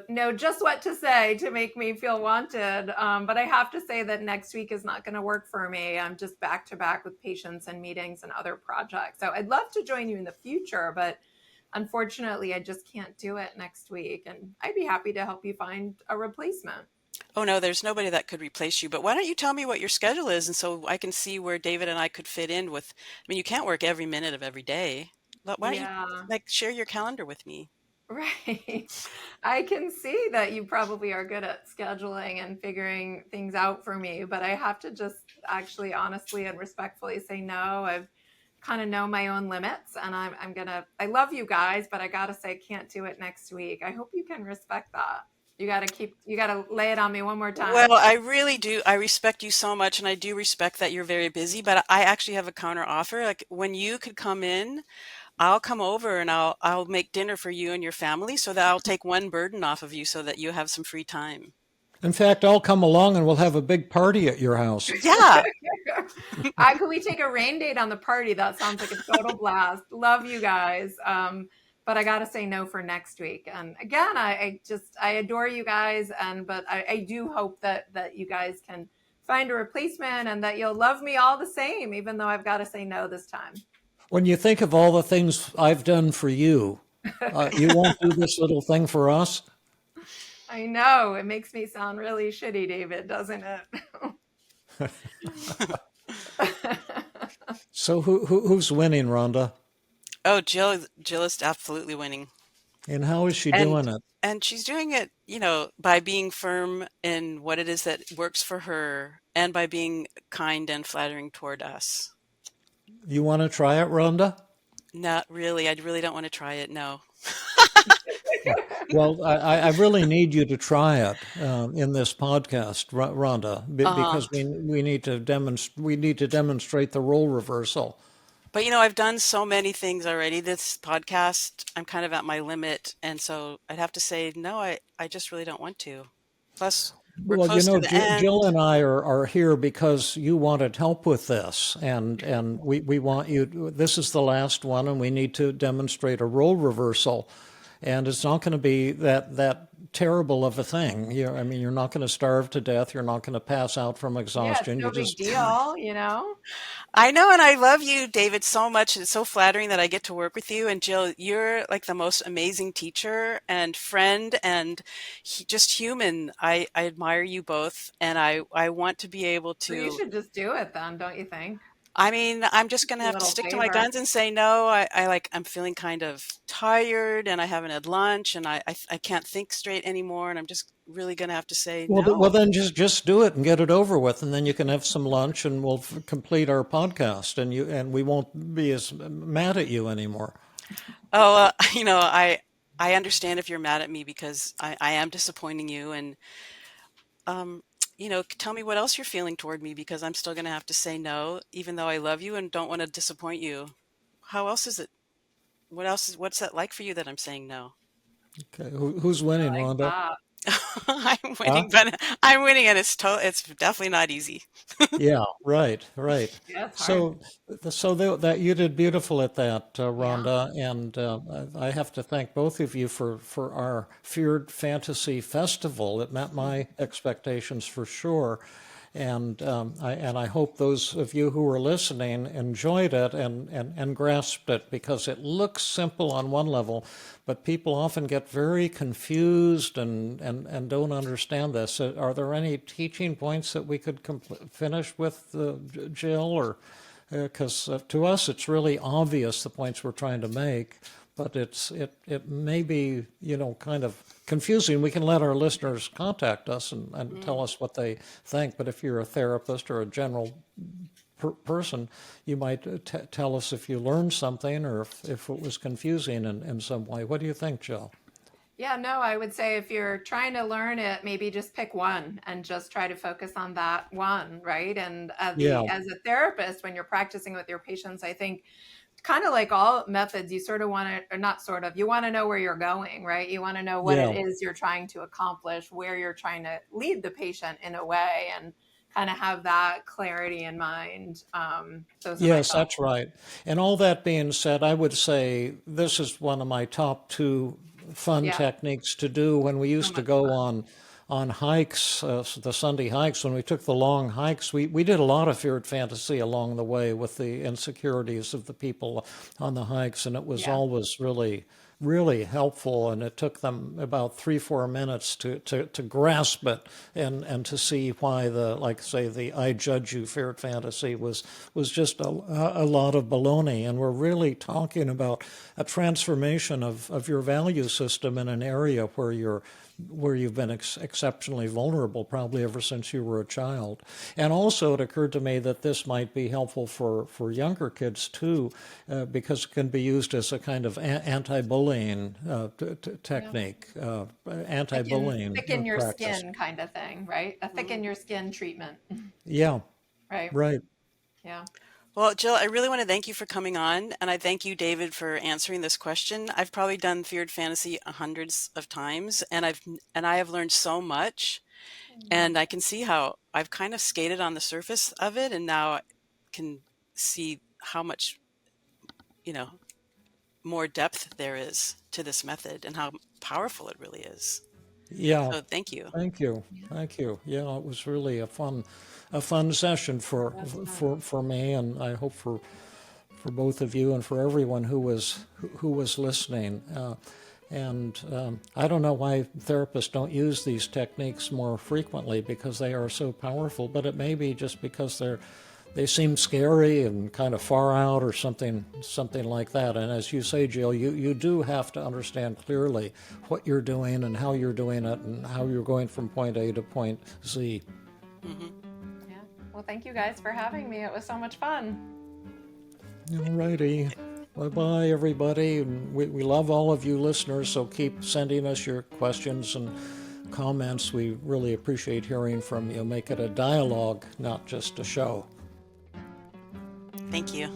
know just what to say to make me feel wanted. But I have to say that next week is not going to work for me. I'm just back to back with patients and meetings and other projects. So I'd love to join you in the future, but unfortunately, I just can't do it next week. And I'd be happy to help you find a replacement. Oh no, there's nobody that could replace you. But why don't you tell me what your schedule is, and so I can see where David and I could fit in with. I mean, you can't work every minute of every day. Why don't you Yeah. share your calendar with me? Right. I can see that you probably are good at scheduling and figuring things out for me, but I have to just actually honestly and respectfully say no. I've kind of know my own limits and I love you guys, but I got to say, can't do it next week. I hope you can respect that. You got to lay it on me one more Well, time. I really do. I respect you so much, and I do respect that you're very busy, but I actually have a counter offer. Like when you could come in, I'll come over and I'll make dinner for you and your family so that I'll take one burden off of you so that you have some free time. In fact, I'll come along and we'll have a big party at your house. Yeah. Could we take a rain date on the party? That sounds like a total blast. Love you guys. But I gotta say no for next week. And again, I adore you guys, but I do hope that you guys can find a replacement and that you'll love me all the same, even though I've got to say no this time. When you think of all the things I've done for you, you won't do this little thing for us? I know it makes me sound really shitty, David, doesn't it? So who's winning, Rhonda? Oh, Jill is absolutely winning. And how is she And doing it? and she's doing it, by being firm in what it is that works for her and by being kind and flattering toward us. You want to try it, Rhonda? Not really. I really don't want to try it. No. Well, I really need you to try it in this podcast, Rhonda, Uh-huh. because we need to demonstrate the role reversal. But I've done so many things already. This podcast, I'm kind of at my limit, and so I'd have to say no, I just really don't want to. Plus, we're Well, close to the Jill end. and I are here because you wanted help with this, and we want you. This is the last one, and we need to demonstrate a role reversal, and it's not going to be that terrible of a thing. I mean, you're not going to starve to death. You're not going to pass out from Yeah, it's exhaustion. You no big just deal. I know, and I love you, David, so much. It's so flattering that I get to work with you. And Jill, you're like the most amazing teacher and friend and just human. I admire you both, and I want to be able Well, you to. should just do it then, don't you think? I mean, I'm just Just gonna a have to little stick to my favor. guns and say no. I'm feeling kind of tired, and I haven't had lunch, and I can't think straight anymore, and I'm just really gonna have to say well, no. then just do it and get it over with, and then you can have some lunch, and we'll complete our podcast, and we won't be as mad at you anymore. Oh, I understand if you're mad at me because I am disappointing you, and um, tell me what else you're feeling toward me because I'm still gonna have to say no, even though I love you and don't want to disappoint you. How else is it? What's that like for you that I'm saying no? Okay, who's I winning, like Rhonda? that. I'm Huh? winning, but I'm winning, and it's definitely not easy. Yeah, right, right. Yeah, it's hard. So, that you did beautiful at that, Yeah. Rhonda, and I have to thank both of you for our Feared Fantasy Festival. It met my expectations for sure, I hope those of you who are listening enjoyed it and grasped it, because it looks simple on one level, but people often get very confused and don't understand this. Are there any teaching points that we could finish with, Jill? Or because to us it's really obvious the points we're trying to make, but it may be, kind of confusing. We can let our listeners contact us and tell us what they think, but if you're a therapist or a general person, you might tell us if you learned something or if it was confusing in some way. What do you think, Jill? Yeah, no, I would say if you're trying to learn it, maybe just pick one and just try to focus on that one, right? And Yeah, as a therapist, when you're practicing with your patients, I think kind of like all methods, you sort of want to, or not sort of, you want to know where you're going, right? You want to know what yeah. it is you're trying to accomplish, where you're trying to lead the patient in a way, and kind of have that clarity in mind. Those are my Yes, thoughts. that's right. And all that being said, I would say this is one of my top two fun Yeah, techniques to do when we so used to much go fun. on hikes, the Sunday hikes. When we took the long hikes, we did a lot of feared fantasy along the way with the insecurities of the people on the hikes, and it was Yeah. always really helpful, and it took them about 3-4 minutes to grasp it and to see why like say the I judge you feared fantasy was just a lot of baloney. And we're really talking about a transformation of your value system in an area where you've been exceptionally vulnerable, probably ever since you were a child. And also, it occurred to me that this might be helpful for younger kids too, because it can be used as a kind of anti-bullying Yeah. technique, Thicken, anti-bullying thicken your practice. skin kind of thing, right? A thicken your skin treatment, Yeah, right? right. Yeah. Well, Jill, I really want to thank you for coming on, and I thank you, David, for answering this question. I've probably done feared fantasy hundreds of times, and I have learned so much, and I can see how I've kind of skated on the surface of it, and now I can see how much, you know, more depth there is to this method and how powerful it really is. Yeah, So thank you. thank you, Yeah. thank you. Yeah, it was really a fun session That's fun. for me, and I hope for both of you and for everyone who was listening. I don't know why therapists don't use these techniques more frequently, because they are so powerful. But it may be just because they seem scary and kind of far out or something like that. And as you say, Jill, you do have to understand clearly what you're doing and how you're doing it and how you're going from point A to point Z. Hmm. Yeah. Well, thank you guys for having me. It was so much fun. All righty. Bye-bye, everybody. And we love all of you listeners, so keep sending us your questions and comments. We really appreciate hearing from you. Make it a dialogue, not just a show. Thank you.